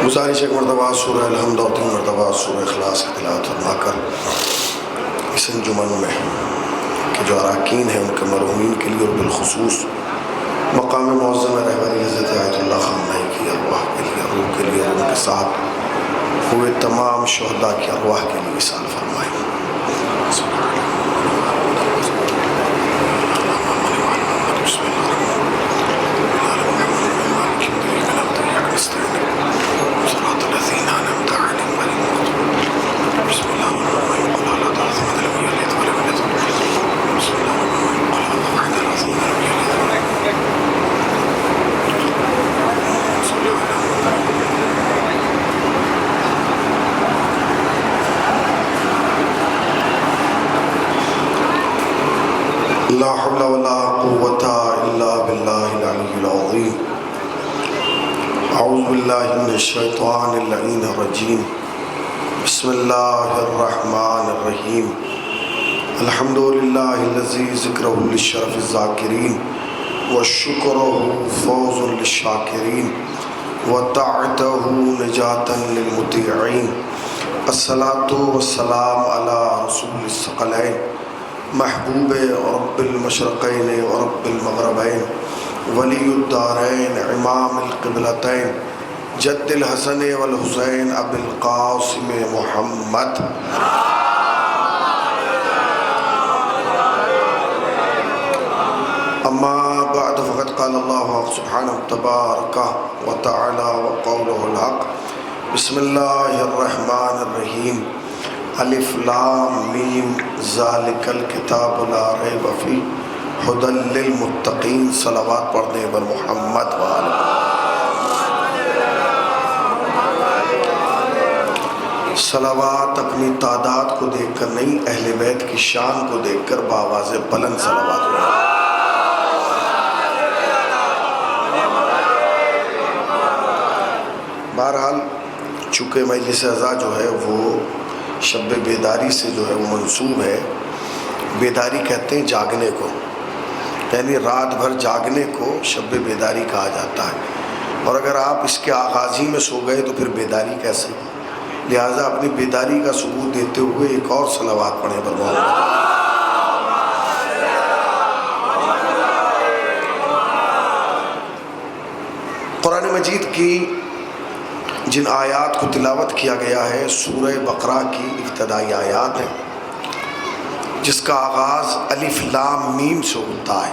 گزارش ایک مرتبہ سورہ الحمد اور 3 مرتبہ سورہ اخلاص کی تلاوت فرما کر اس انجمن میں کہ جو اراکین ہیں ان کے مرحومین کے لیے اور بالخصوص مقام معظم رہبری حضرت آیت اللہ خان نائی کی ارواح کے لیے، روح کے لیے اور ان کے ساتھ ہوئے تمام شہداء کی ارواح کے لیے وصال فرمائیں۔ لا حول ولا قوة إلا بالله العلي العظيم أعوذ بالله من الشيطان اللعين الرجيم بسم الله الرحمن الرحيم الحمد لله الذي ذكره للشرف الذاكرين وشكره فوز للشاكرين وطاعته نجاة للمطيعين الصلاة والسلام على رسول الثقلين محبوب رب المشرقین ورب المغربین ولی الدارین امام القبلتین جد الحسن والحسین ابی القاسم محمد۔ اما بعد فقد قال اللہ سبحانہ تبارک وتعالی وقولہ الحق بسم اللہ الرحمن الرحیم الف لام میم ذالک الکتاب لا ریب فیہ ھدی للمتقین۔ صلوات پڑھنے پر محمد وآلہ۔ صلوات اپنی تعداد کو دیکھ کر نہیں، اہل بیت کی شان کو دیکھ کر بآواز بلند صلوات پڑھیں۔ بہرحال چونکہ مجلس اعزا جو ہے وہ شب بیداری سے جو ہے وہ منسوب ہے۔ بیداری کہتے ہیں جاگنے کو، یعنی رات بھر جاگنے کو شب بیداری کہا جاتا ہے، اور اگر آپ اس کے آغازی میں سو گئے تو پھر بیداری کیسے؟ لہٰذا اپنی بیداری کا ثبوت دیتے ہوئے ایک اور صلوات پڑھیں پر محمد۔ قرآن مجید کی جن آیات کو تلاوت کیا گیا ہے سورہ بقرہ کی ابتدائی آیات ہیں، جس کا آغاز الف لام میم سے ہوتا ہے۔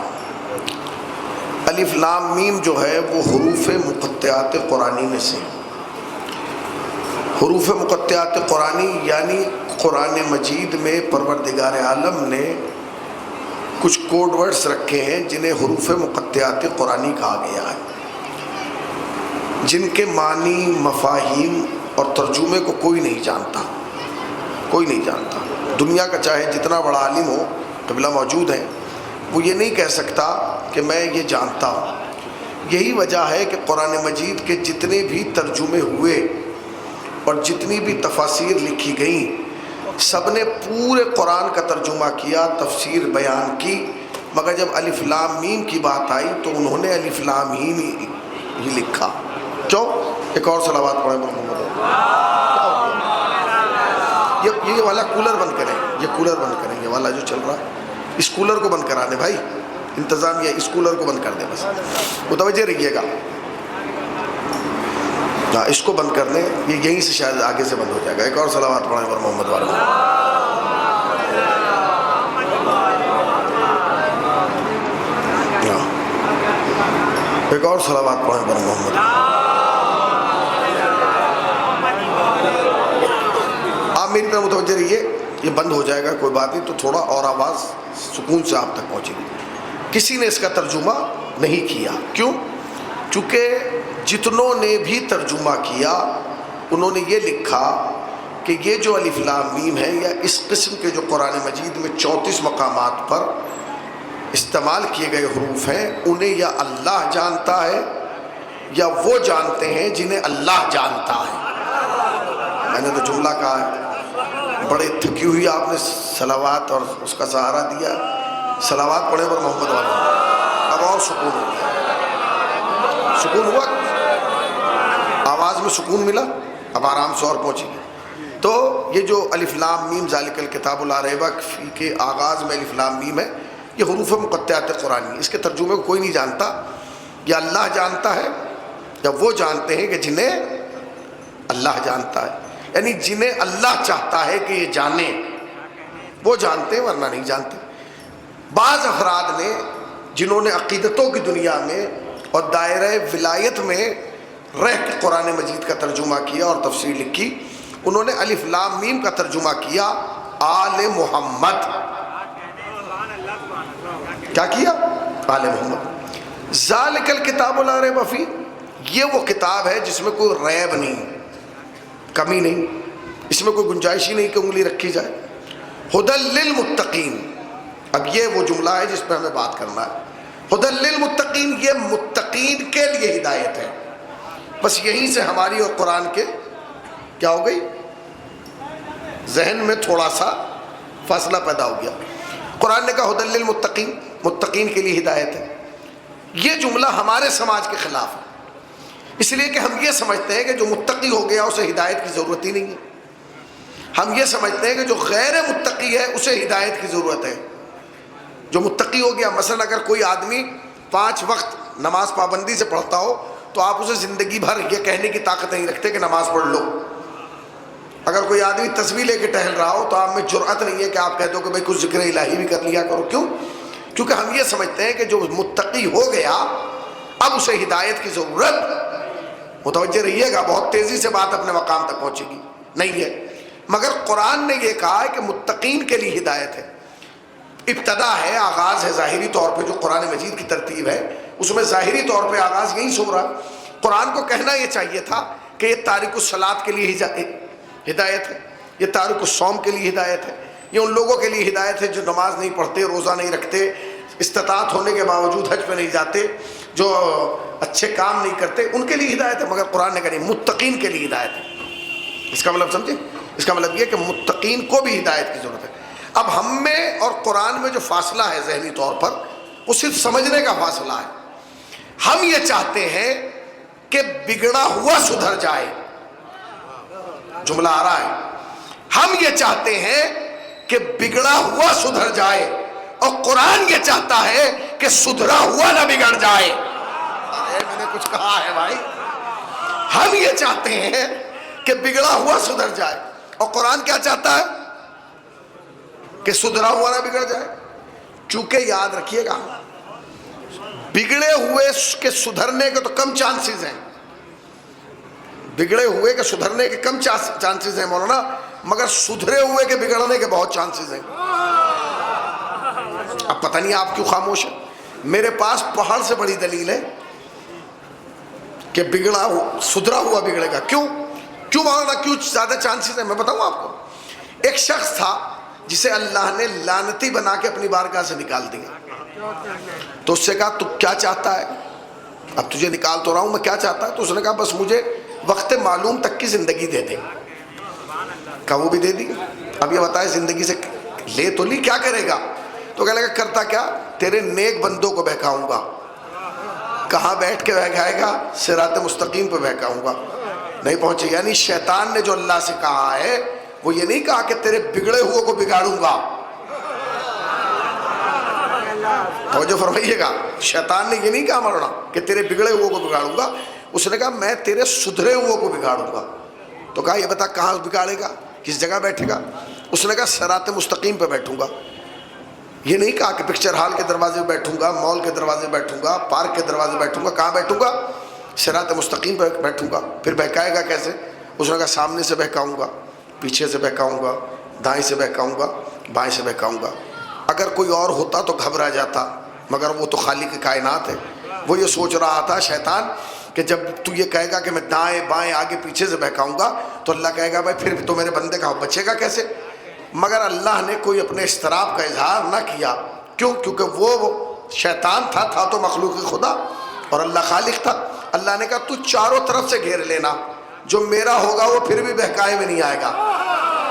الف لام میم جو ہے وہ حروف مقطعات قرآنی میں سے، حروف مقطعات قرآنی یعنی قرآن مجید میں پروردگار عالم نے کچھ کوڈ ورڈز رکھے ہیں جنہیں حروف مقطعات قرآنی کہا گیا ہے، جن کے معنی، مفاہیم اور ترجمے کو کوئی نہیں جانتا، کوئی نہیں جانتا۔ دنیا کا چاہے جتنا بڑا عالم ہو، قبلہ موجود ہیں، وہ یہ نہیں کہہ سکتا کہ میں یہ جانتا ہوں۔ یہی وجہ ہے کہ قرآن مجید کے جتنے بھی ترجمے ہوئے اور جتنی بھی تفاسیر لکھی گئیں، سب نے پورے قرآن کا ترجمہ کیا، تفسیر بیان کی، مگر جب الف لام میم کی بات آئی تو انہوں نے الف لام ہی لکھا۔ کیوں؟ ایک اور صلوات پڑھیں محمد۔ یہ والا کولر بند کریں، یہ کولر بند کریں، یہ والا جو چل رہا ہے اس کولر کو بند کرا دیں بھائی، انتظامیہ اس کولر کو بند کر دیں، بس متوجہ رہیے گا۔ اس کو بند کر دیں، یہ یہیں سے شاید آگے سے بند ہو جائے گا۔ ایک اور صلوات پڑھیں پر محمد والا۔ ایک اور صلوات پڑھیں پر محمد۔ آپ میری طرح متوجہ رہیے، یہ بند ہو جائے گا، کوئی بات نہیں، تو تھوڑا اور آواز سکون سے آپ تک پہنچے گی۔ کسی نے اس کا ترجمہ نہیں کیا، کیوں؟ چونکہ جتنوں نے بھی ترجمہ کیا انہوں نے یہ لکھا کہ یہ جو الف لام میم ہے یا اس قسم کے جو قرآن مجید میں 34 مقامات پر استعمال کیے گئے حروف ہیں، انہیں یا اللہ جانتا ہے یا وہ جانتے ہیں جنہیں اللہ جانتا ہے۔ میں نے تو جملہ کہا ہے، بڑے تھکی ہوئی آپ نے صلوات اور اس کا سہارا دیا۔ صلوات پڑھے پر محمد والا، اب اور سکون ہو گیا، سکون ہوا، آواز میں سکون ملا، اب آرام سے اور پہنچی گئی۔ تو یہ جو الف لام میم ذالک الکتاب لا ریب فیہ کے آغاز میں الف لام میم ہے، یہ حروف مقطعات قرآنی، اس کے ترجمے کو کوئی نہیں جانتا، یا اللہ جانتا ہے یا وہ جانتے ہیں کہ جنہیں اللہ جانتا ہے، یعنی جنہیں اللہ چاہتا ہے کہ یہ جانے وہ جانتے ہیں، ورنہ نہیں جانتے۔ بعض افراد نے جنہوں نے عقیدتوں کی دنیا میں اور دائرہ ولایت میں رہ کے قرآن مجید کا ترجمہ کیا اور تفسیر لکھی، انہوں نے الف لام میم کا ترجمہ کیا آل محمد۔ کیا کیا؟ آل محمد۔ ذالک الکتاب لا ریب فیہ، یہ وہ کتاب ہے جس میں کوئی ریب نہیں، کمی نہیں، اس میں کوئی گنجائش ہی نہیں کہ انگلی رکھی جائے۔ ھدی للمتقین، اب یہ وہ جملہ ہے جس پہ ہمیں بات کرنا ہے۔ ھدی للمتقین، یہ متقین کے لیے ہدایت ہے۔ بس یہیں سے ہماری اور قرآن کے کیا ہو گئی، ذہن میں تھوڑا سا فاصلہ پیدا ہو گیا۔ قرآن نے کہا ھدی للمتقین، متقین کے لیے ہدایت ہے، یہ جملہ ہمارے سماج کے خلاف ہے، اس لیے کہ ہم یہ سمجھتے ہیں کہ جو متقی ہو گیا اسے ہدایت کی ضرورت ہی نہیں ہے۔ ہم یہ سمجھتے ہیں کہ جو غیر متقی ہے اسے ہدایت کی ضرورت ہے۔ جو متقی ہو گیا، مثلا اگر کوئی آدمی 5 وقت نماز پابندی سے پڑھتا ہو تو آپ اسے زندگی بھر یہ کہنے کی طاقت نہیں رکھتے کہ نماز پڑھ لو۔ اگر کوئی آدمی تسبیح لے کے ٹہل رہا ہو تو آپ میں جرأت نہیں ہے کہ آپ کہہ دو کہ بھائی کچھ ذکر الہی بھی کر لیا کرو۔ کیوں؟ کیونکہ ہم یہ سمجھتے ہیں کہ جو متقی ہو گیا اب اسے ہدایت کی ضرورت، متوجہ رہیے گا، بہت تیزی سے بات اپنے مقام تک پہنچے گی، نہیں ہے۔ مگر قرآن نے یہ کہا ہے کہ متقین کے لیے ہدایت ہے۔ ابتدا ہے، آغاز ہے ظاہری طور پہ، جو قرآن مجید کی ترتیب ہے اس میں ظاہری طور پہ آغاز یہیں سے ہو رہا۔ قرآن کو کہنا یہ چاہیے تھا کہ یہ تارک الصلاۃ کے لیے ہدایت ہے، یہ تارک الصوم کے لیے ہدایت ہے، یہ ان لوگوں کے لیے ہدایت ہے جو نماز نہیں پڑھتے، روزہ نہیں رکھتے، استطاعت ہونے کے باوجود حج پہ نہیں جاتے، جو اچھے کام نہیں کرتے، ان کے لیے ہدایت ہے۔ مگر قرآن نے کہا نہیں، متقین کے لیے ہدایت ہے۔ اس کا مطلب سمجھے؟ اس کا مطلب یہ کہ متقین کو بھی ہدایت کی ضرورت ہے۔ اب ہم میں اور قرآن میں جو فاصلہ ہے ذہنی طور پر، وہ صرف سمجھنے کا فاصلہ ہے۔ ہم یہ چاہتے ہیں کہ بگڑا ہوا سدھر جائے، جملہ آ رہا ہے، ہم یہ چاہتے ہیں کہ بگڑا ہوا سدھر جائے، اور قرآن یہ چاہتا ہے کہ سدھرا ہوا نہ بگڑ جائے۔ میں نے کچھ کہا ہے بھائی؟ ہم یہ چاہتے ہیں کہ بگڑا ہوا سدھر جائے، اور قرآن کیا چاہتا ہے کہ سدھرا ہوا نہ بگڑ جائے۔ چونکہ یاد رکھیے گا، بگڑے ہوئے کے سدھرنے کے تو کم چانسز ہیں، بگڑے ہوئے کے سدھرنے کے کم چانسز ہیں مولانا، مگر سدھرے ہوئے کے بگڑنے کے بہت چانسز ہیں۔ اب پتہ نہیں آپ کیوں خاموش ہیں؟ میرے پاس پہاڑ سے بڑی دلیل ہے کہ بگڑا سدھرا ہوا بگڑے گا۔ کیوں مولانا، کیوں زیادہ چانسز ہیں؟ میں بتاؤں آپ کو۔ ایک شخص تھا جسے اللہ نے لعنتی بنا کے اپنی بارگاہ سے نکال دیا، تو اس سے کہا تو کیا چاہتا ہے؟ اب تجھے نکال تو رہا ہوں، میں کیا چاہتا ہے؟ تو اس نے کہا بس مجھے وقت معلوم تک کی زندگی دے دے۔ کہا وہ بھی دے دی۔ اب یہ بتائے زندگی سے لے تو لی، کیا کرے گا؟ تو کہنے لگا کرتا کیا؟ تیرے نیک بندوں کو بہکاؤں گا۔ کہاں بیٹھ کے بہکائے گا؟ صراط مستقیم پہ بہکاؤں گا۔ نہیں پہنچے، یعنی شیطان نے جو اللہ سے کہا ہے وہ یہ نہیں کہا کہ تیرے بگڑے ہوئے کو بگاڑوں گا۔ توجہ فرمائیے گا، شیطان نے یہ نہیں کہا مولانا کہ تیرے بگڑے ہوئے کو بگاڑوں گا، اس نے کہا میں تیرے سدھرے ہوئے کو بگاڑوں گا۔ تو کہا یہ بتا کہاں بگاڑے گا، کس جگہ بیٹھے گا؟ اس نے کہا صراط مستقیم پہ بیٹھوں گا۔ یہ نہیں کہا کہ پکچر ہال کے دروازے پہ بیٹھوں گا، مال کے دروازے پہ بیٹھوں گا، پارک کے دروازے پہ بیٹھوں گا۔ کہاں بیٹھوں گا؟ صراط مستقیم پہ بیٹھوں گا۔ پھر بہکائے گا کیسے؟ اس نے کہا سامنے سے بہکاؤں گا، پیچھے سے بہکاؤں گا، دائیں سے بہکاؤں گا، بائیں سے بہکاؤں گا۔ اگر کوئی اور ہوتا تو گھبرا جاتا، مگر وہ تو خالق کائنات ہے۔ وہ یہ سوچ رہا تھا شیطان کہ جب تو یہ کہے گا کہ میں دائیں بائیں آگے پیچھے سے بہکاؤں گا تو اللہ کہے گا بھائی پھر تو میرے بندے کا بچے گا کیسے؟ مگر اللہ نے کوئی اپنے اضطراب کا اظہار نہ کیا۔ کیوں؟ کیونکہ وہ شیطان تھا تو مخلوق خدا، اور اللہ خالق تھا۔ اللہ نے کہا تو چاروں طرف سے گھیر لینا، جو میرا ہوگا وہ پھر بھی بہکائے میں نہیں آئے گا۔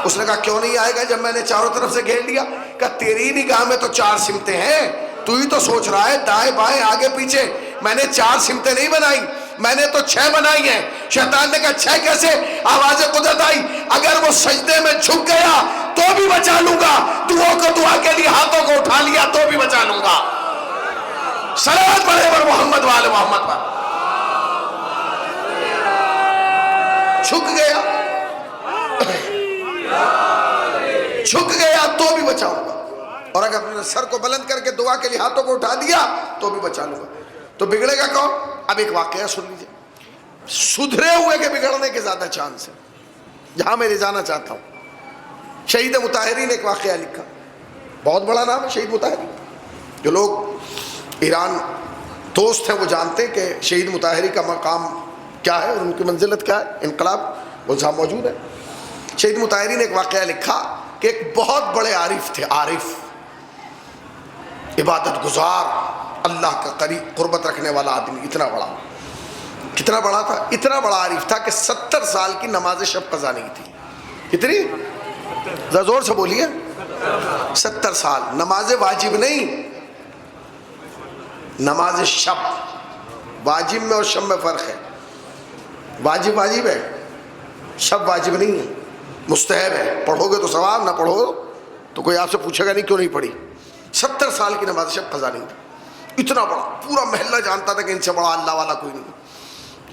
اس نے کہا کیوں نہیں آئے گا جب میں نے چاروں طرف سے گھیر لیا؟ کہا تیری نگاہ میں تو 4 سمتیں ہیں، تو ہی تو سوچ رہا ہے دائیں بائیں آگے پیچھے، میں نے 4 سمتیں نہیں بنائی، میں نے تو 6 بنائی ہیں. شیطان نے کہا 6 کیسے؟ آواز قدرت آئی اگر وہ سجدے میں جھک گیا تو بھی بچا لوں گا, دعا کے لیے ہاتھوں کو اٹھا لیا تو بھی بچا لوں گا. صلوات پڑھے پر محمد والے محمد پر. جھک گیا تو بھی بچاؤں گا, اور اگر اپنے سر کو بلند کر کے دعا کے لیے ہاتھوں کو اٹھا دیا تو بھی بچا لوں گا. تو بگڑے گا کون؟ اب ایک واقعہ سن لیجیے. سدھرے ہوئے کے بگڑنے کے زیادہ چانس ہے. جہاں میں لے جانا چاہتا ہوں, شہید مطہری نے ایک واقعہ لکھا, بہت بڑا نام ہے شہید مطہری. جو لوگ ایران دوست ہیں وہ جانتے ہیں کہ شہید مطہری کا مقام کیا ہے اور ان کی منزلت کیا ہے. انقلاب وہ صاحب موجود ہے. شہید مطہری نے ایک واقعہ لکھا کہ ایک بہت بڑے عارف تھے, عارف, عبادت گزار, اللہ کا قریب قربت رکھنے والا آدمی. اتنا بڑا, کتنا بڑا تھا؟ اتنا بڑا عارف تھا کہ 70 سال کی نماز شب قضا نہیں تھی. کتنی؟ ذرا زور سے بولیے. 70 سال. نماز واجب نہیں, نماز شب. واجب میں اور شب میں فرق ہے. واجب واجب ہے, شب واجب نہیں ہے, مستحب ہے. پڑھو گے تو ثواب, نہ پڑھو تو کوئی آپ سے پوچھے گا نہیں کیوں نہیں پڑھی. 70 سال کی نماز شب قضا نہیں تھی. اتنا بڑا, پورا محلہ جانتا تھا کہ ان سے بڑا اللہ والا کوئی نہیں.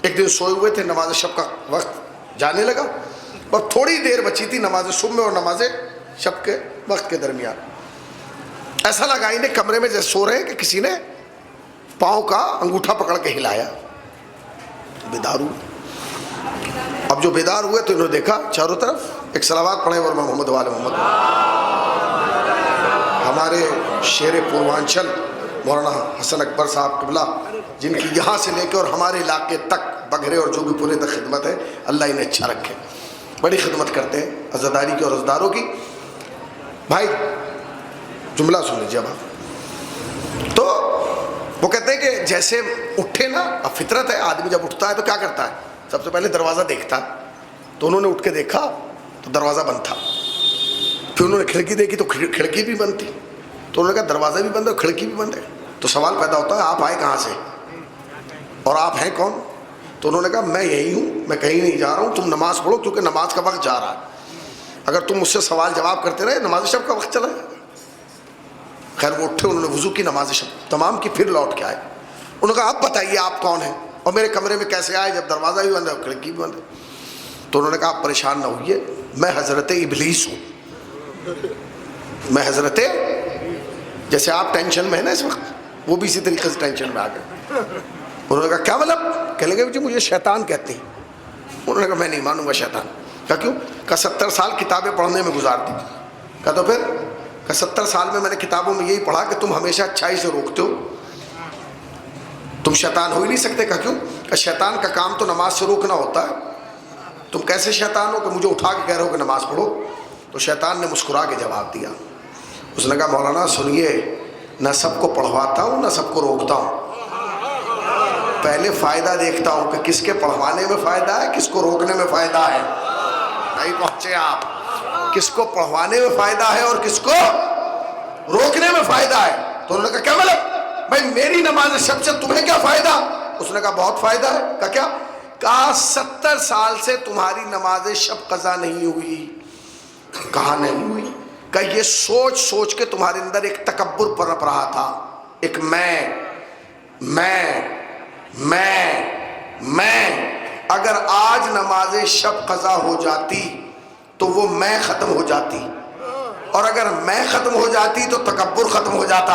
ایک دن سوئے ہوئے تھے, نماز شب کا وقت جانے لگا, اور تھوڑی دیر بچی تھی نماز صبح اور نماز شب کے وقت کے درمیان. ایسا لگا انہیں کمرے میں جیسے سو رہے ہیں کہ کسی نے پاؤں کا انگوٹھا پکڑ کے ہلایا. بیدار ہوئے. اب جو بیدار ہوئے تو انہوں نے دیکھا چاروں طرف. ایک صلوات پڑھے اور محمد والے محمد. ہمارے شیر پوروانچل مولانا حسن اکبر صاحب قبلہ, جن کی یہاں سے لے کے اور ہمارے علاقے تک بگھرے اور جو بھی پورے تک خدمت ہے, اللہ انہیں اچھا رکھے. بڑی خدمت کرتے ہیں عزاداری کی اور عزداروں کی. بھائی جملہ سن لیجیے اب آپ. تو وہ کہتے ہیں کہ جیسے اٹھے نا, اب فطرت ہے, آدمی جب اٹھتا ہے تو کیا کرتا ہے, سب سے پہلے دروازہ دیکھتا ہے. تو انہوں نے اٹھ کے دیکھا تو دروازہ بند تھا. پھر انہوں نے کھڑکی دیکھی تو کھڑکی بھی بند تھی. تو انہوں نے کہا دروازہ بھی بند ہے اور کھڑکی بھی بند ہے. تو سوال پیدا ہوتا ہے آپ آئے کہاں سے اور آپ ہیں کون؟ تو انہوں نے کہا میں یہی ہوں, میں کہیں نہیں جا رہا ہوں, تم نماز پڑھو کیونکہ نماز کا وقت جا رہا ہے. اگر تم مجھ سے سوال جواب کرتے رہے نماز شب کا وقت چلا جائے گا. خیر وہ اٹھے, انہوں نے وضو کی, نماز شب تمام کی, پھر لوٹ کے آئے. انہوں نے کہا اب بتائیے آپ کون ہیں اور میرے کمرے میں کیسے آئے جب دروازہ بھی بند ہے اور کھڑکی بھی بند ہے. تو انہوں نے کہا آپ پریشان نہ ہوئیے, میں حضرت ابلیس ہوں. میں حضرت, جیسے آپ ٹینشن میں ہیں نا اس وقت, وہ بھی اسی طریقے سے ٹینشن میں آ گئے. انہوں نے کہا کیا مطلب؟ کہنے لگے جی مجھے شیطان کہتے ہیں. انہوں نے کہا میں نہیں مانوں گا شیطان. کہا کیوں؟ کہا 70 سال کتابیں پڑھنے میں گزار دی. کہا تو پھر؟ کہا 70 سال میں نے کتابوں میں یہی پڑھا کہ تم ہمیشہ اچھائی سے روکتے ہو, تم شیطان ہو ہی نہیں سکتے. کہا کیوں؟ کہا شیطان کا کام تو نماز سے روکنا ہوتا ہے, تم کیسے شیطان ہو کہ مجھے اٹھا کے کہہ رہے ہو کہ نماز پڑھو. تو شیطان نے مسکرا کے جواب دیا. اس نے کہا مولانا سنیے, نہ سب کو پڑھواتا ہوں نہ سب کو روکتا ہوں, پہلے فائدہ دیکھتا ہوں کہ کس کے پڑھوانے میں فائدہ ہے, کس کو روکنے میں فائدہ ہے. نہیں پہنچے آپ, کس کو پڑھوانے میں فائدہ ہے اور کس کو روکنے میں فائدہ ہے. تو انہوں نے کہا کیا مطلب بھائی میری نماز شب سے تمہیں کیا فائدہ؟ اس نے کہا بہت فائدہ ہے. کہا کیا؟ کہا 70 سال سے تمہاری نماز شب قضا نہیں ہوئی. کہا نہیں ہوئی. کہ یہ سوچ سوچ کے تمہارے اندر ایک تکبر پنپ رہا تھا, ایک میں. اگر آج نماز شب قضا ہو جاتی تو وہ میں ختم ہو جاتی, اور اگر میں ختم ہو جاتی تو تکبر ختم ہو جاتا,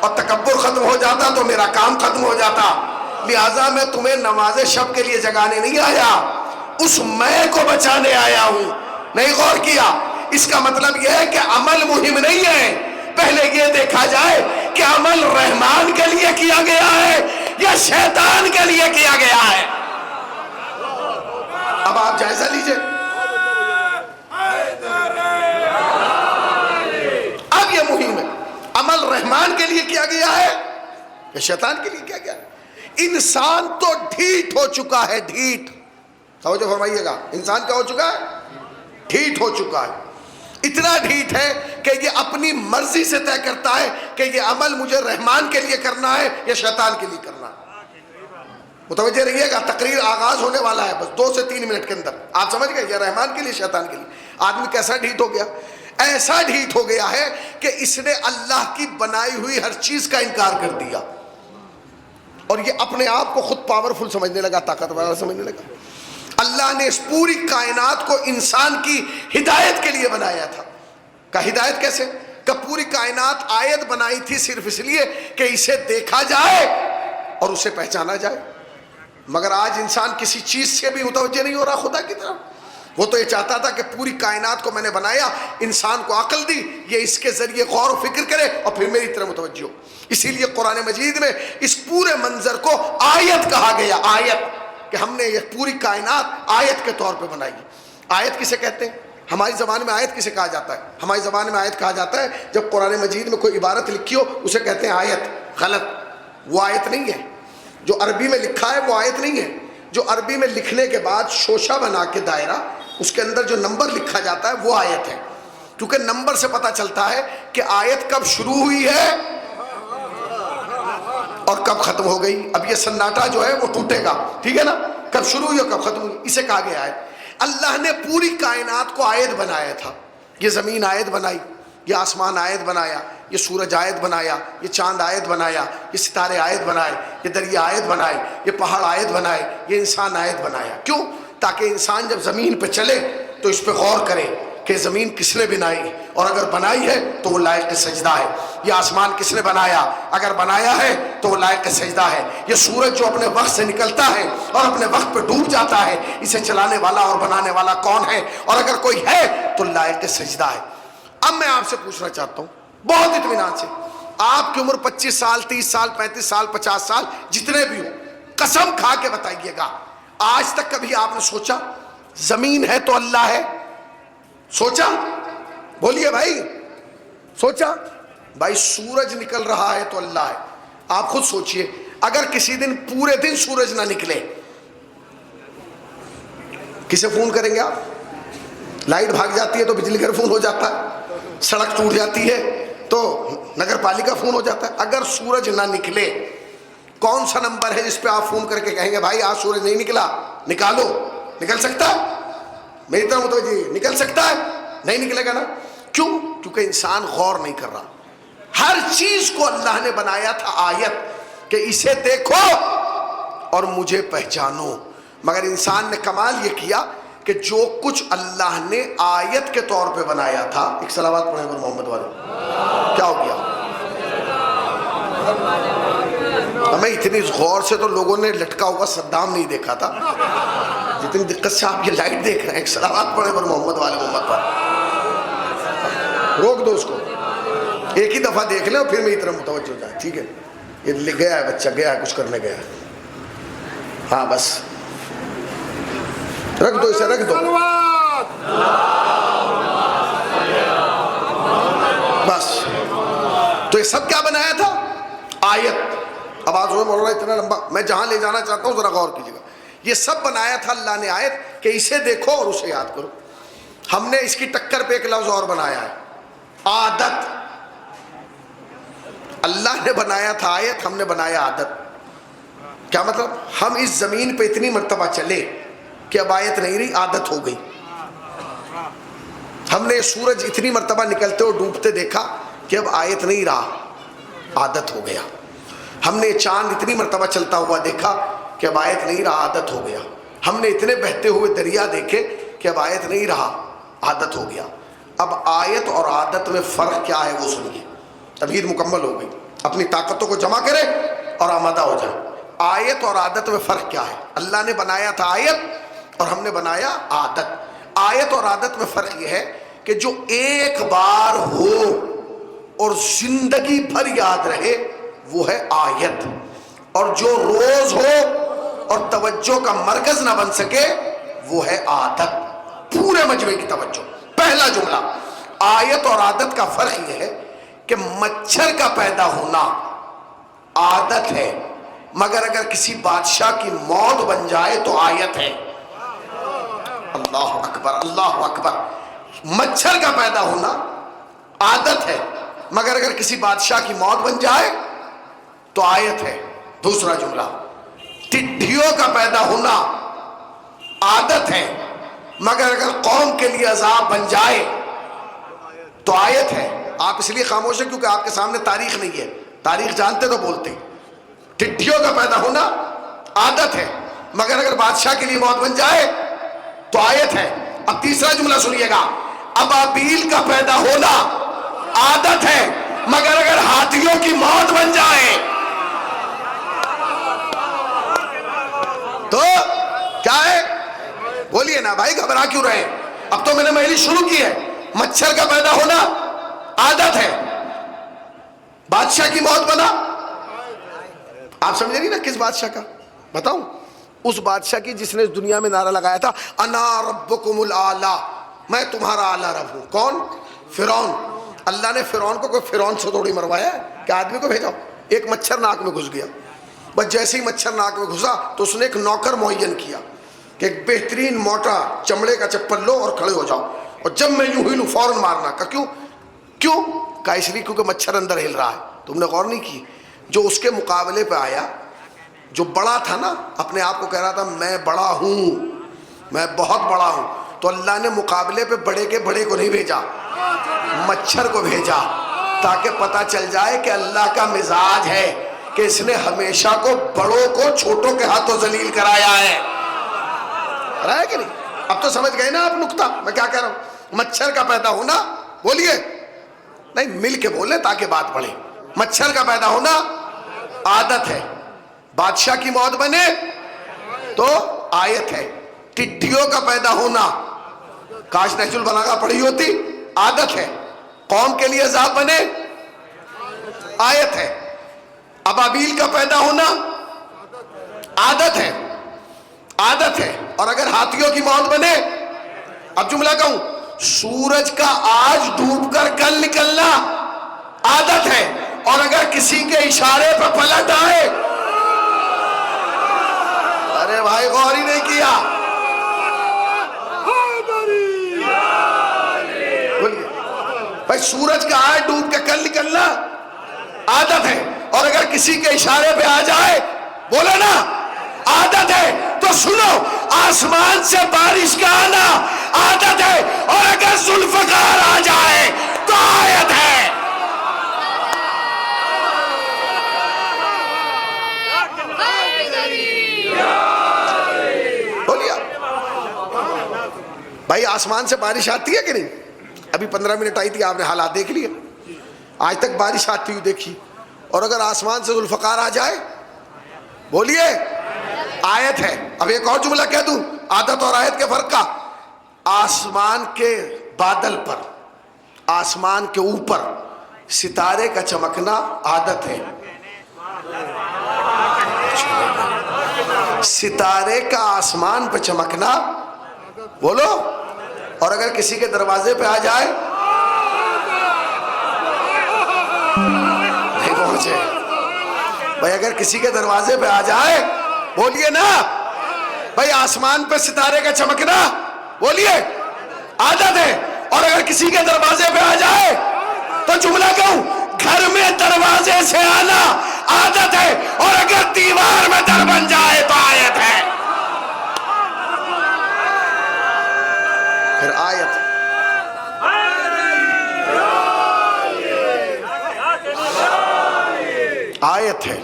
اور تکبر ختم ہو جاتا تو میرا کام ختم ہو جاتا. لہٰذا میں تمہیں نماز شب کے لیے جگانے نہیں آیا, اس میں کو بچانے آیا ہوں. نہیں غور کیا؟ اس کا مطلب یہ ہے کہ عمل مہم نہیں ہے, پہلے یہ دیکھا جائے کہ عمل رحمان کے لیے کیا گیا ہے یا شیطان کے لیے کیا گیا ہے. اب آپ جائزہ لیجئے. اب یہ مہم ہے, عمل رحمان کے لیے کیا گیا ہے یا شیطان کے لیے کیا گیا ہے. انسان تو ڈھیٹ ہو چکا ہے, ڈھیٹ. توجہ فرمائیے گا, انسان کیا ہو چکا ہے؟ ڈھیٹ ہو چکا ہے. اتنا ڈھیٹ ہے کہ یہ اپنی مرضی سے طے کرتا ہے کہ یہ عمل مجھے رحمان کے لیے کرنا ہے یا شیطان کے لیے کرنا ہے. متوجہ رہیے گا، تقریر آغاز ہونے والا ہے بس 2 سے 3 منٹ کے اندر. آپ سمجھ گئے؟ یا رحمان کے لیے شیطان کے لیے. آدمی کیسا ڈھیٹ ہو گیا، ایسا ڈھیٹ ہو گیا ہے کہ اس نے اللہ کی بنائی ہوئی ہر چیز کا انکار کر دیا، اور یہ اپنے آپ کو خود پاورفل سمجھنے لگا، طاقتور سمجھنے لگا. اللہ نے اس پوری کائنات کو انسان کی ہدایت کے لیے بنایا تھا. کہ ہدایت کیسے؟ کہ پوری کائنات آیت بنائی تھی صرف اس لیے کہ اسے دیکھا جائے اور اسے پہچانا جائے. مگر آج انسان کسی چیز سے بھی متوجہ نہیں ہو رہا خدا کی طرف. وہ تو یہ چاہتا تھا کہ پوری کائنات کو میں نے بنایا، انسان کو عقل دی، یہ اس کے ذریعے غور و فکر کرے اور پھر میری طرف متوجہ ہو. اسی لیے قرآن مجید میں اس پورے منظر کو آیت کہا گیا. آیت کہ ہم نے یہ پوری کائنات آیت کے طور پہ بنائی. آیت کسے کہتے ہیں؟ ہماری زبان میں آیت کسے کہا جاتا ہے؟ ہماری زبان میں آیت کہا جاتا ہے جب قرآن مجید میں کوئی عبارت لکھی ہو اسے کہتے ہیں آیت. غلط، وہ آیت نہیں ہے. جو عربی میں لکھا ہے وہ آیت نہیں ہے. جو عربی میں لکھنے کے بعد شوشہ بنا کے دائرہ، اس کے اندر جو نمبر لکھا جاتا ہے وہ آیت ہے. کیونکہ نمبر سے پتہ چلتا ہے کہ آیت کب شروع ہوئی ہے اور کب ختم ہو گئی. اب یہ سناٹا جو ہے وہ ٹوٹے گا، ٹھیک ہے نا، کب شروع ہوئی اور کب ختم ہوئی، اسے کہا گیا آیت. اللہ نے پوری کائنات کو آیت بنایا تھا. یہ زمین آیت بنائی، یہ آسمان آیت بنایا، یہ سورج آیت بنایا، یہ چاند آیت بنایا، یہ ستارے آیت بنائے، یہ دریا آیت بنائے، یہ پہاڑ آیت بنائے، یہ انسان آیت بنایا. کیوں؟ تاکہ انسان جب زمین پہ چلے تو اس پہ غور کرے کہ زمین کس نے بنائی، اور اگر بنائی ہے تو وہ لائق سجدہ ہے. یہ آسمان کس نے بنایا، اگر بنایا ہے تو وہ لائق سجدہ ہے. یہ سورج جو اپنے وقت سے نکلتا ہے اور اپنے وقت پہ ڈوب جاتا ہے، اسے چلانے والا اور بنانے والا کون ہے، اور اگر کوئی ہے تو لائق سجدہ ہے. اب میں آپ سے پوچھنا چاہتا ہوں بہت اطمینان سے، آپ کی عمر 25 سال 30 سال 35 سال 50 سال جتنے بھی ہو، قسم کھا کے بتائیے گا آج تک کبھی آپ نے سوچا زمین ہے تو اللہ ہے؟ سوچا؟ بولیے بھائی، سوچا؟ بھائی سورج نکل رہا ہے تو اللہ ہے. آپ خود سوچئے اگر کسی دن پورے دن سورج نہ نکلے، کسے فون کریں گے آپ؟ لائٹ بھاگ جاتی ہے تو بجلی گھر فون ہو جاتا ہے، سڑک ٹوٹ جاتی ہے تو نگر پالیکا فون ہو جاتا ہے. اگر سورج نہ نکلے کون سا نمبر ہے جس پہ آپ فون کر کے کہیں گے بھائی آج سورج نہیں نکلا، نکالو؟ نکل سکتا ہے؟ میری طرح متوجہ، نکل سکتا ہے؟ نہیں نکلے گا نا. کیوں؟ کیونکہ انسان غور نہیں کر رہا. ہر چیز کو اللہ نے بنایا تھا آیت کہ اسے دیکھو اور مجھے پہچانو. مگر انسان نے کمال یہ کیا کہ جو کچھ اللہ نے آیت کے طور پہ بنایا تھا، ایک صلوات پڑھیں پر محمد والے، کیا ہو گیا؟ ہمیں اتنی غور سے تو لوگوں نے لٹکا ہوا صدام نہیں دیکھا تھا جتنی دقت سے آپ یہ لائٹ دیکھ رہے ہیں. ایک صلوات پڑھیں پر محمد والے محمد پر. روک دو اس کو، ایک ہی دفعہ دیکھ لیں اور پھر میری طرف متوجہ ہو جائے. ٹھیک ہے، یہ گیا ہے بچہ، گیا ہے کچھ کرنے گیا ہے. ہاں بس رکھ دو اسے، رکھ دو بس. تو یہ سب کیا بنایا تھا؟ آیت. اب آج ہوئے مولانا اتنا لمبا، میں جہاں لے جانا چاہتا ہوں ذرا غور کیجیے گا. یہ سب بنایا تھا اللہ نے آیت کہ اسے دیکھو اور اسے یاد کرو. ہم نے اس کی ٹکر پہ ایک لفظ اور بنایا ہے، عادت. اللہ نے بنایا تھا آیت، ہم نے بنایا عادت. کیا مطلب؟ ہم اس زمین پہ اتنی مرتبہ چلے کہ اب آیت نہیں رہی، عادت ہو گئی. ہم نے سورج اتنی مرتبہ نکلتے اور ڈوبتے دیکھا کہ اب آیت نہیں رہا، عادت ہو گیا. ہم نے چاند اتنی مرتبہ چلتا ہوا دیکھا کہ اب آیت نہیں رہا، عادت ہو گیا. ہم نے اتنے بہتے ہوئے دریا دیکھے کہ اب آیت نہیں رہا، عادت ہو گیا. اب آیت اور عادت میں فرق کیا ہے وہ سنیے. تمہید مکمل ہو گئی، اپنی طاقتوں کو جمع کرے اور آمادہ ہو جائے. آیت اور عادت میں فرق کیا ہے؟ اللہ نے بنایا تھا آیت اور ہم نے بنایا عادت. آیت اور عادت میں فرق یہ ہے کہ جو ایک بار ہو اور زندگی بھر یاد رہے وہ ہے آیت، اور جو روز ہو اور توجہ کا مرکز نہ بن سکے وہ ہے عادت، پورے مجمع کی توجہ. پہلا جملہ، آیت اور عادت کا فرق یہ ہے کہ مچھر کا پیدا ہونا عادت ہے، مگر اگر کسی بادشاہ کی موت بن جائے تو آیت ہے. اللہ اکبر، اللہ اکبر. مچھر کا پیدا ہونا عادت ہے، مگر اگر کسی بادشاہ کی موت بن جائے تو آیت ہے. دوسرا جملہ، ٹڈی ٹھٹھیوں کا پیدا ہونا عادت ہے، مگر اگر قوم کے لیے عذاب بن جائے تو آیت ہے۔ آپ اس لیے خاموش ہیں کیونکہ آپ کے سامنے تاریخ نہیں ہے، تاریخ جانتے تو بولتے۔ ٹھٹھیوں کا پیدا ہونا عادت ہے، مگر اگر بادشاہ کے لیے موت بن جائے تو آیت ہے۔ اب تیسرا جملہ سنیے گا، ابابیل کا پیدا ہونا عادت ہے، مگر اگر ہاتھیوں کی موت بن جائے تو کیا ہے؟ بولیے نا بھائی، گھبرا کیوں رہے؟ اب تو میں نے مہلی شروع کی ہے۔ مچھر کا پیدا ہونا عادت ہے، بادشاہ کی موت بنا۔ آپ سمجھے نہیں نا کس بادشاہ کا بتاؤں؟ اس بادشاہ کی جس نے اس دنیا میں نعرہ لگایا تھا، انا ربکم الاعلی، میں تمہارا اعلیٰ رب ہوں۔ کون؟ فرعون۔ اللہ نے فرعون کو کوئی فرعون سے تھوڑی مروایا ہے کہ آدمی کو بھیجا، ایک مچھر ناک میں گھس گیا، بس جیسے ہی مچھر ناک میں گھسا تو اس نے ایک نوکر معین کیا کہ ایک بہترین موٹا چمڑے کا چپل لو اور کھڑے ہو جاؤ، اور جب میں یوں ہلوں فوراً مارنا۔ کا کیوں؟ کہا اس لیے کیونکہ مچھر اندر ہل رہا ہے۔ تم نے غور نہیں کی؟ جو اس کے مقابلے پہ آیا، جو بڑا تھا نا، اپنے آپ کو کہہ رہا تھا میں بڑا ہوں، میں بہت بڑا ہوں، تو اللہ نے مقابلے پہ بڑے کے بڑے کو نہیں بھیجا، مچھر کو بھیجا، تاکہ پتہ چل جائے کہ اللہ کا مزاج ہے کہ اس نے ہمیشہ کو بڑوں کو چھوٹوں کے ہاتھوں ذلیل کرایا ہے۔ رہا کہ نہیں؟ اب تو سمجھ گئے نا آپ نکتہ میں کیا کہہ رہا ہوں؟ مچھر کا پیدا ہونا، بولیے نہیں مل کے بولیں تاکہ بات بڑھے۔ مچھر کا پیدا ہونا عادت ہے، بادشاہ کی موت بنے تو آیت ہے۔ ٹڈیوں کا پیدا ہونا، کاش نہج البلاغہ پڑھی ہوتی، عادت ہے۔ قوم کے لیے عذاب بنے، آیت ہے۔ ابابیل کا پیدا ہونا عادت ہے، عادت ہے، اور اگر ہاتھیوں کی موت بنے، اب جملہ کہوں، سورج کا آج ڈوب کر کل نکلنا عادت ہے، اور اگر کسی کے اشارے پر پلٹ آئے، ارے بھائی غور ہی نہیں کیا، بولیے بھائی، سورج کا آج ڈوب کے کل نکلنا عادت ہے، اور اگر کسی کے اشارے پہ آ جائے، بولے نا عادت ہے، تو سنو، آسمان سے بارش کا آنا عادت ہے، اور اگر ذوالفقار آ جائے تو آیت ہے۔ بولیے بھائی، آسمان سے بارش آتی ہے کہ نہیں؟ ابھی 15 منٹ آئی تھی، آپ نے حالات دیکھ لیے، آج تک بارش آتی ہوئی دیکھی، اور اگر آسمان سے ذوالفقار آ جائے، بولیے آیت ہے۔ اب ایک اور جملہ کہہ دوں عادت اور آیت کے فرق کا، آسمان کے بادل پر، آسمان کے اوپر ستارے کا چمکنا عادت ہے، ستارے کا آسمان پہ چمکنا، بولو، اور اگر کسی کے دروازے پہ آ جائے، نہیں پہنچے بھائی، اگر کسی کے دروازے پہ آ جائے، بولیے نا بھائی، آسمان پہ ستارے کا چمکنا، بولیے عادت ہے، اور اگر کسی کے دروازے پہ آ جائے تو جملہ کہوں، گھر میں دروازے سے آنا عادت ہے، اور اگر دیوار میں در بن جائے تو آیت ہے۔ پھر آیت آیت ہے،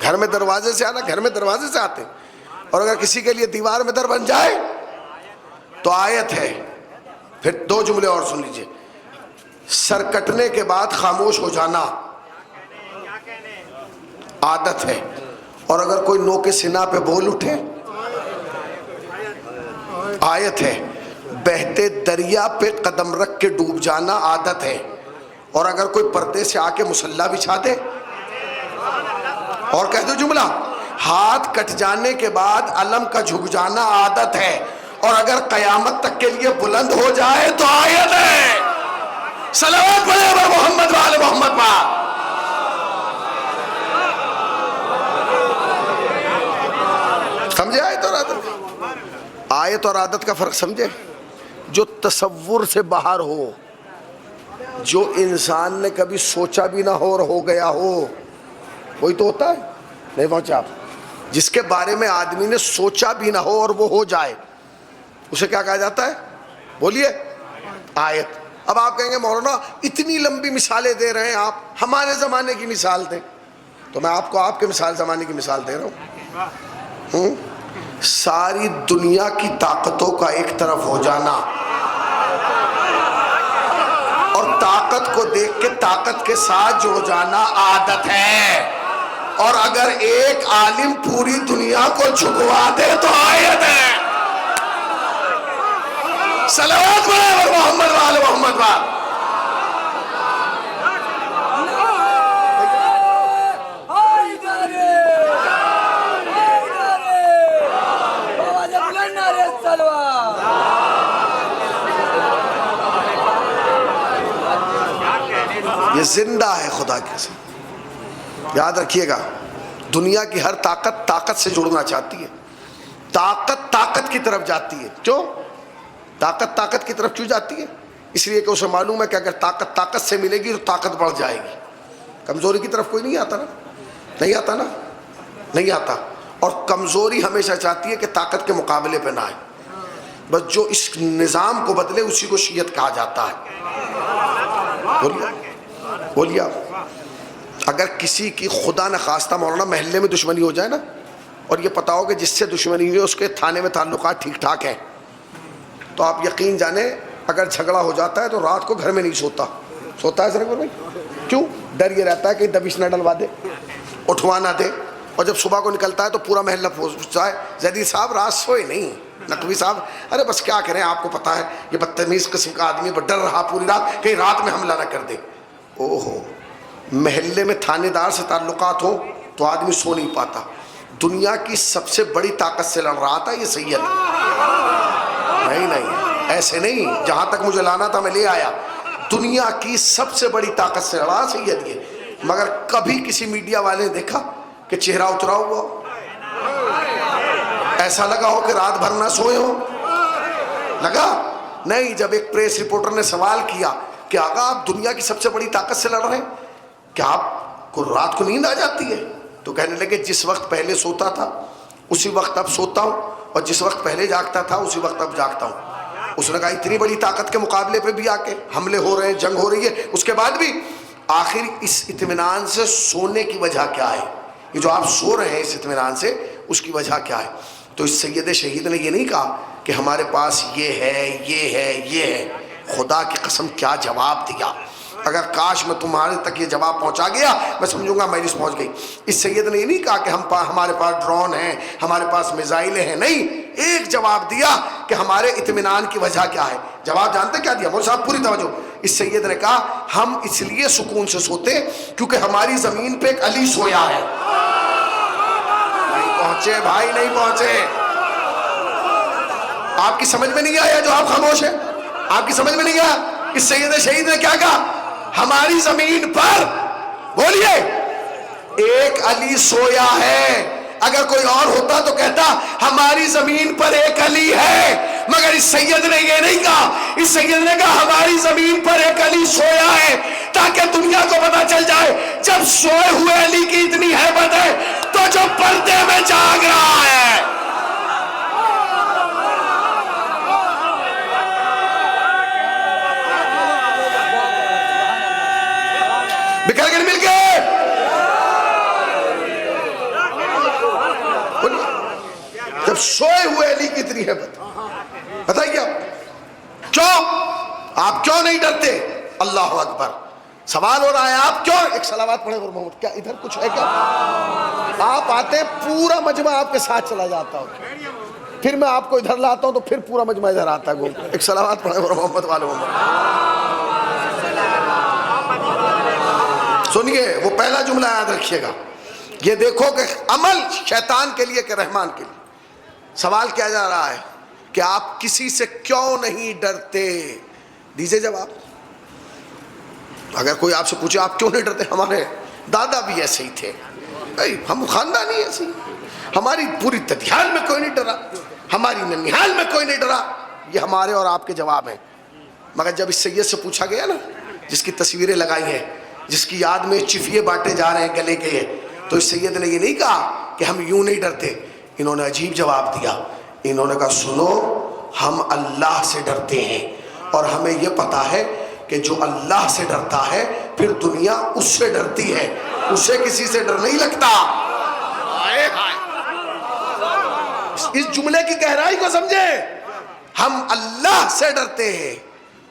گھر میں دروازے سے آنا، گھر میں دروازے سے آتے، اور اگر کسی کے لیے دیوار میں در بن جائے تو آیت ہے۔ پھر دو جملے اور سن لیجئے، سر کٹنے کے بعد خاموش ہو جانا عادت ہے، اور اگر کوئی نوک سنا پہ بول اٹھے، آیت ہے۔ بہتے دریا پہ قدم رکھ کے ڈوب جانا عادت ہے، اور اگر کوئی پردے سے آ کے مسلح بچھا دے، اور کہہ دو جملہ، ہاتھ کٹ جانے کے بعد علم کا جھک جانا عادت ہے، اور اگر قیامت تک کے لیے بلند ہو جائے تو آیت ہے۔ صلوات پڑھے بر محمد وآل محمد پاک۔ سمجھے آیت اور عادت؟ آیت اور عادت کا فرق سمجھے؟ جو تصور سے باہر ہو، جو انسان نے کبھی سوچا بھی نہ ہو اور ہو گیا ہو، وہی تو ہوتا ہے۔ نہیں پہنچا آپ؟ جس کے بارے میں آدمی نے سوچا بھی نہ ہو اور وہ ہو جائے، اسے کیا کہا جاتا ہے؟ بولیے، آیت۔ اب آپ کہیں گے مولانا اتنی لمبی مثالیں دے رہے ہیں آپ، ہمارے زمانے کی مثال دیں، تو میں آپ کو آپ کے زمانے کی مثال دے رہا ہوں۔ ساری دنیا کی طاقتوں کا ایک طرف ہو جانا اور طاقت کو دیکھ کے طاقت کے ساتھ جڑ جانا عادت ہے، اور اگر ایک عالم پوری دنیا کو جھکوا دے تو آیت ہے۔ صلوات پر محمد وآل محمد وآل۔ یہ زندہ ہے خدا کے ساتھ، یاد رکھیے گا۔ دنیا کی ہر طاقت طاقت سے جڑنا چاہتی ہے، طاقت طاقت کی طرف جاتی ہے۔ کیوں طاقت طاقت کی طرف کیوں جاتی ہے؟ اس لیے کہ اسے معلوم ہے کہ اگر طاقت طاقت سے ملے گی تو طاقت بڑھ جائے گی۔ کمزوری کی طرف کوئی نہیں آتا نا، نہیں آتا نا، نہیں آتا۔ اور کمزوری ہمیشہ چاہتی ہے کہ طاقت کے مقابلے پہ نہ آئے، بس جو اس نظام کو بدلے اسی کو شیعت کہا جاتا ہے۔ بولیے اگر کسی کی خدا نخواستہ مولانا محلے میں دشمنی ہو جائے نا، اور یہ پتا ہو کہ جس سے دشمنی ہوئی اس کے تھانے میں تعلقات ٹھیک ٹھاک ہیں، تو آپ یقین جانیں اگر جھگڑا ہو جاتا ہے تو رات کو گھر میں نہیں سوتا ہے سر بھائی۔ کیوں؟ ڈر یہ رہتا ہے کہ دبش نہ ڈلوا دے، اٹھوا نہ دے، اور جب صبح کو نکلتا ہے تو پورا محلہ پوچھتا ہے زیدی صاحب رات سوئے نہیں، نقوی صاحب ارے بس کیا کریں، آپ کو پتا ہے یہ بدتمیز قسم کا آدمی ہے، ڈر رہا پوری رات کہیں رات میں حملہ نہ کر دے۔ اوہو، محلے میں تھانے دار سے تعلقات ہو تو آدمی سو نہیں پاتا۔ دنیا کی سب سے بڑی طاقت سے لڑ رہا تھا یہ سید۔ نہیں ایسے نہیں، جہاں تک مجھے لانا تھا میں لے آیا۔ دنیا کی سب سے بڑی طاقت سے لڑا سید یہ، مگر کبھی کسی میڈیا والے نے دیکھا کہ چہرہ اترا ہوا ہو، ایسا لگا ہو کہ رات بھر نہ سوئے ہو؟ لگا نہیں۔ جب ایک پریس رپورٹر نے سوال کیا کہ آقا آپ دنیا کی سب سے بڑی طاقت سے لڑ رہے ہیں، کیا آپ کو رات کو نیند آ جاتی ہے؟ تو کہنے لگے جس وقت پہلے سوتا تھا اسی وقت اب سوتا ہوں، اور جس وقت پہلے جاگتا تھا اسی وقت اب جاگتا ہوں۔ اس نے کہا اتنی بڑی طاقت کے مقابلے پہ بھی آ کے حملے ہو رہے ہیں، جنگ ہو رہی ہے، اس کے بعد بھی آخر اس اطمینان سے سونے کی وجہ کیا ہے؟ یہ جو آپ سو رہے ہیں اس اطمینان سے، اس کی وجہ کیا ہے؟ تو اس سید شہید نے یہ نہیں کہا کہ ہمارے پاس یہ ہے یہ ہے یہ ہے۔ خدا کی قسم کیا جواب دیا! اگر کاش میں تمہارے تک یہ جواب پہنچا گیا میں سمجھوں گا مجلس پہنچ گئی۔ اس سید نے یہ نہیں کہا کہ ہمارے پاس ڈرون ہیں، ہمارے پاس میزائلیں ہیں، نہیں، ایک جواب دیا کہ ہمارے اطمینان کی وجہ کیا ہے۔ جواب جانتے کیا دیا؟ مولوی صاحب پوری توجہ۔ اس سید نے کہا ہم اس لیے سکون سے سوتے کیونکہ ہماری زمین پہ ایک علی سویا ہے۔ نہیں پہنچے بھائی، نہیں پہنچے۔ آپ کی سمجھ میں نہیں آیا جو آپ خاموش ہیں؟ آپ کی سمجھ میں نہیں آیا؟ اس سید شہید نے کیا کہا؟ ہماری زمین پر بولیے ایک علی سویا ہے۔ اگر کوئی اور ہوتا تو کہتا ہماری زمین پر ایک علی ہے، مگر اس سید نے یہ نہیں کہا۔ اس سید نے کہا ہماری زمین پر ایک علی سویا ہے، تاکہ دنیا کو پتا چل جائے جب سوئے ہوئے علی کی اتنی ہیبت ہے تو جو پردے میں جاگ رہا ہے۔ بکھر کے مل کے جب سوئے ہوئے علی کی اتنی ہیبت، بتائیے آپ کیوں نہیں ڈرتے؟ اللہ اکبر۔ سوال ہو رہا ہے آپ کیوں؟ ایک صلوات پڑھے اور محمد، کیا ادھر کچھ ہے کیا؟ آپ آتے پورا مجمع آپ کے ساتھ چلا جاتا ہوں، پھر میں آپ کو ادھر لاتا ہوں تو پھر پورا مجمع ادھر آتا ہے۔ ایک صلوات پڑھے اور محمد والے محمد۔ سنیے وہ پہلا جملہ یاد رکھیے گا، یہ دیکھو کہ عمل شیطان کے لیے کہ رحمان کے لیے۔ سوال کیا جا رہا ہے کہ آپ کسی سے کیوں نہیں ڈرتے؟ دیجئے جواب۔ اگر کوئی آپ سے پوچھے آپ کیوں نہیں ڈرتے، ہمارے دادا بھی ایسے ہی تھے، ہم خاندانی ایسے ہی، ہماری پوری تدیال میں کوئی نہیں ڈرا، ہماری ننیال میں کوئی نہیں ڈرا، یہ ہمارے اور آپ کے جواب ہیں۔ مگر جب اس سید سے پوچھا گیا نا، جس کی تصویریں لگائی ہیں، جس کی یاد میں چفیے بانٹے جا رہے ہیں گلے کے، تو اس سید نے یہ نہیں کہا کہ ہم یوں نہیں ڈرتے، انہوں نے عجیب جواب دیا، انہوں نے کہا سنو ہم اللہ سے ڈرتے ہیں، اور ہمیں یہ پتا ہے کہ جو اللہ سے ڈرتا ہے پھر دنیا اس سے ڈرتی ہے، اسے کسی سے ڈر نہیں لگتا۔ اس جملے کی گہرائی کو سمجھیں، ہم اللہ سے ڈرتے ہیں،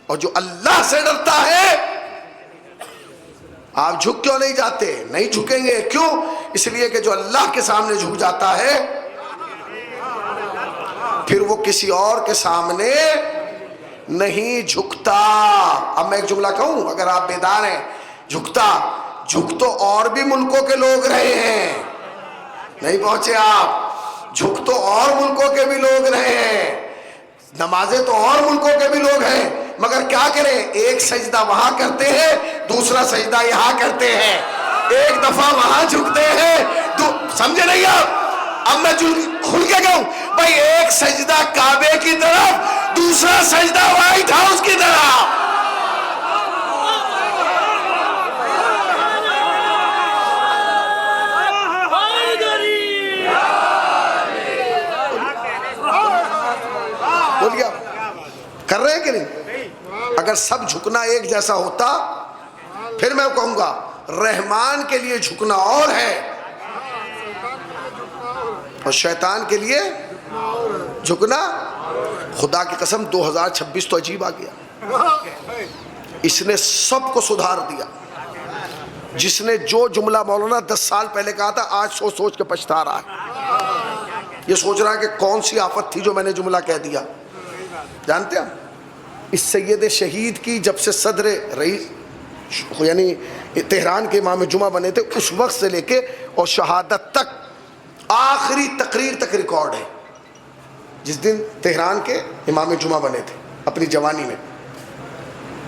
اور جو اللہ سے ڈرتا ہے، آپ جھک کیوں نہیں جاتے؟ نہیں جھکیں گے، کیوں؟ اس لیے کہ جو اللہ کے سامنے جھک جاتا ہے پھر وہ کسی اور کے سامنے نہیں جھکتا۔ اب میں ایک جملہ کہوں، اگر آپ بیدار ہیں، جھک تو اور بھی ملکوں کے لوگ رہے ہیں، نہیں پہنچے آپ، جھک تو اور ملکوں کے بھی لوگ رہے ہیں، نمازیں تو اور ملکوں کے بھی لوگ ہیں، مگر کیا کریں، ایک سجدہ وہاں کرتے ہیں، دوسرا سجدہ یہاں کرتے ہیں، ایک دفعہ وہاں جھکتے ہیں، سمجھے نہیں آپ؟ اب میں کھل کے کہوں بھائی، ایک سجدہ کعبے کی طرف، دوسرا سجدہ وائٹ ہاؤس کی طرف۔ بولیے کر رہے ہیں کہ نہیں؟ اگر سب جھکنا ایک جیسا ہوتا پھر میں کہوں گا رحمان کے لیے جھکنا اور ہے اور شیطان کے لیے جھکنا۔ خدا کی قسم 2026 تو عجیب آ گیا، اس نے سب کو سدھار دیا۔ جس نے جو جملہ مولانا 10 سال پہلے کہا تھا، آج سوچ سوچ کے پچھتا رہا ہے، یہ سوچ رہا ہے کہ کون سی آفت تھی جو میں نے جملہ کہہ دیا۔ جانتے ہیں اس سید شہید کی جب سے صدر رئیس یعنی تہران کے امام جمعہ بنے تھے، اس وقت سے لے کے اور شہادت تک آخری تقریر تک ریکارڈ ہے۔ جس دن تہران کے امام جمعہ بنے تھے اپنی جوانی میں،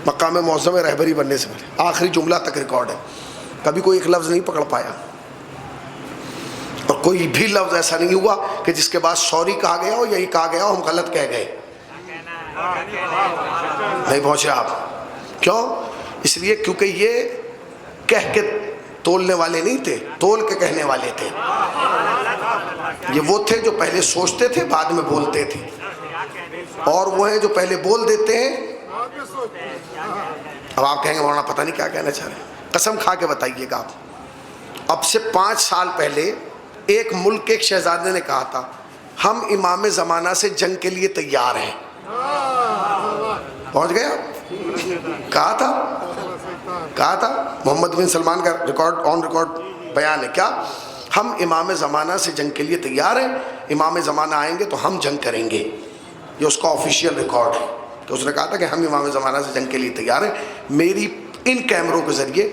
مقام معظم رہبری بننے سے پہلے، آخری جملہ تک ریکارڈ ہے، کبھی کوئی ایک لفظ نہیں پکڑ پایا، اور کوئی بھی لفظ ایسا نہیں ہوا کہ جس کے بعد سوری کہا گیا ہو، یہی کہا گیا ہو ہم غلط کہہ گئے۔ نہیں پہنچے آپ، کیوں؟ اس لیے کیونکہ یہ کہہ کے تولنے والے نہیں تھے، تول کے کہنے والے تھے۔ یہ وہ تھے جو پہلے سوچتے تھے بعد میں بولتے تھے، اور وہ ہیں جو پہلے بول دیتے ہیں۔ اب آپ کہیں گے مولانا پتہ نہیں کیا کہنا چاہ رہے ہیں، قسم کھا کے بتائیے گا آپ، اب سے 5 سال پہلے ایک ملک کے ایک شہزادے نے کہا تھا ہم امام زمانہ سے جنگ کے لیے تیار ہیں۔ پہنچ گئے آپ؟ کہا تھا محمد بن سلمان کا ریکارڈ آن ریکارڈ بیان ہے، کیا ہم امام زمانہ سے جنگ کے لیے تیار ہیں، امام زمانہ آئیں گے تو ہم جنگ کریں گے۔ یہ اس کا آفیشیل ریکارڈ ہے کہ اس نے کہا تھا کہ ہم امام زمانہ سے جنگ کے لیے تیار ہیں۔ میری ان کیمروں کے ذریعے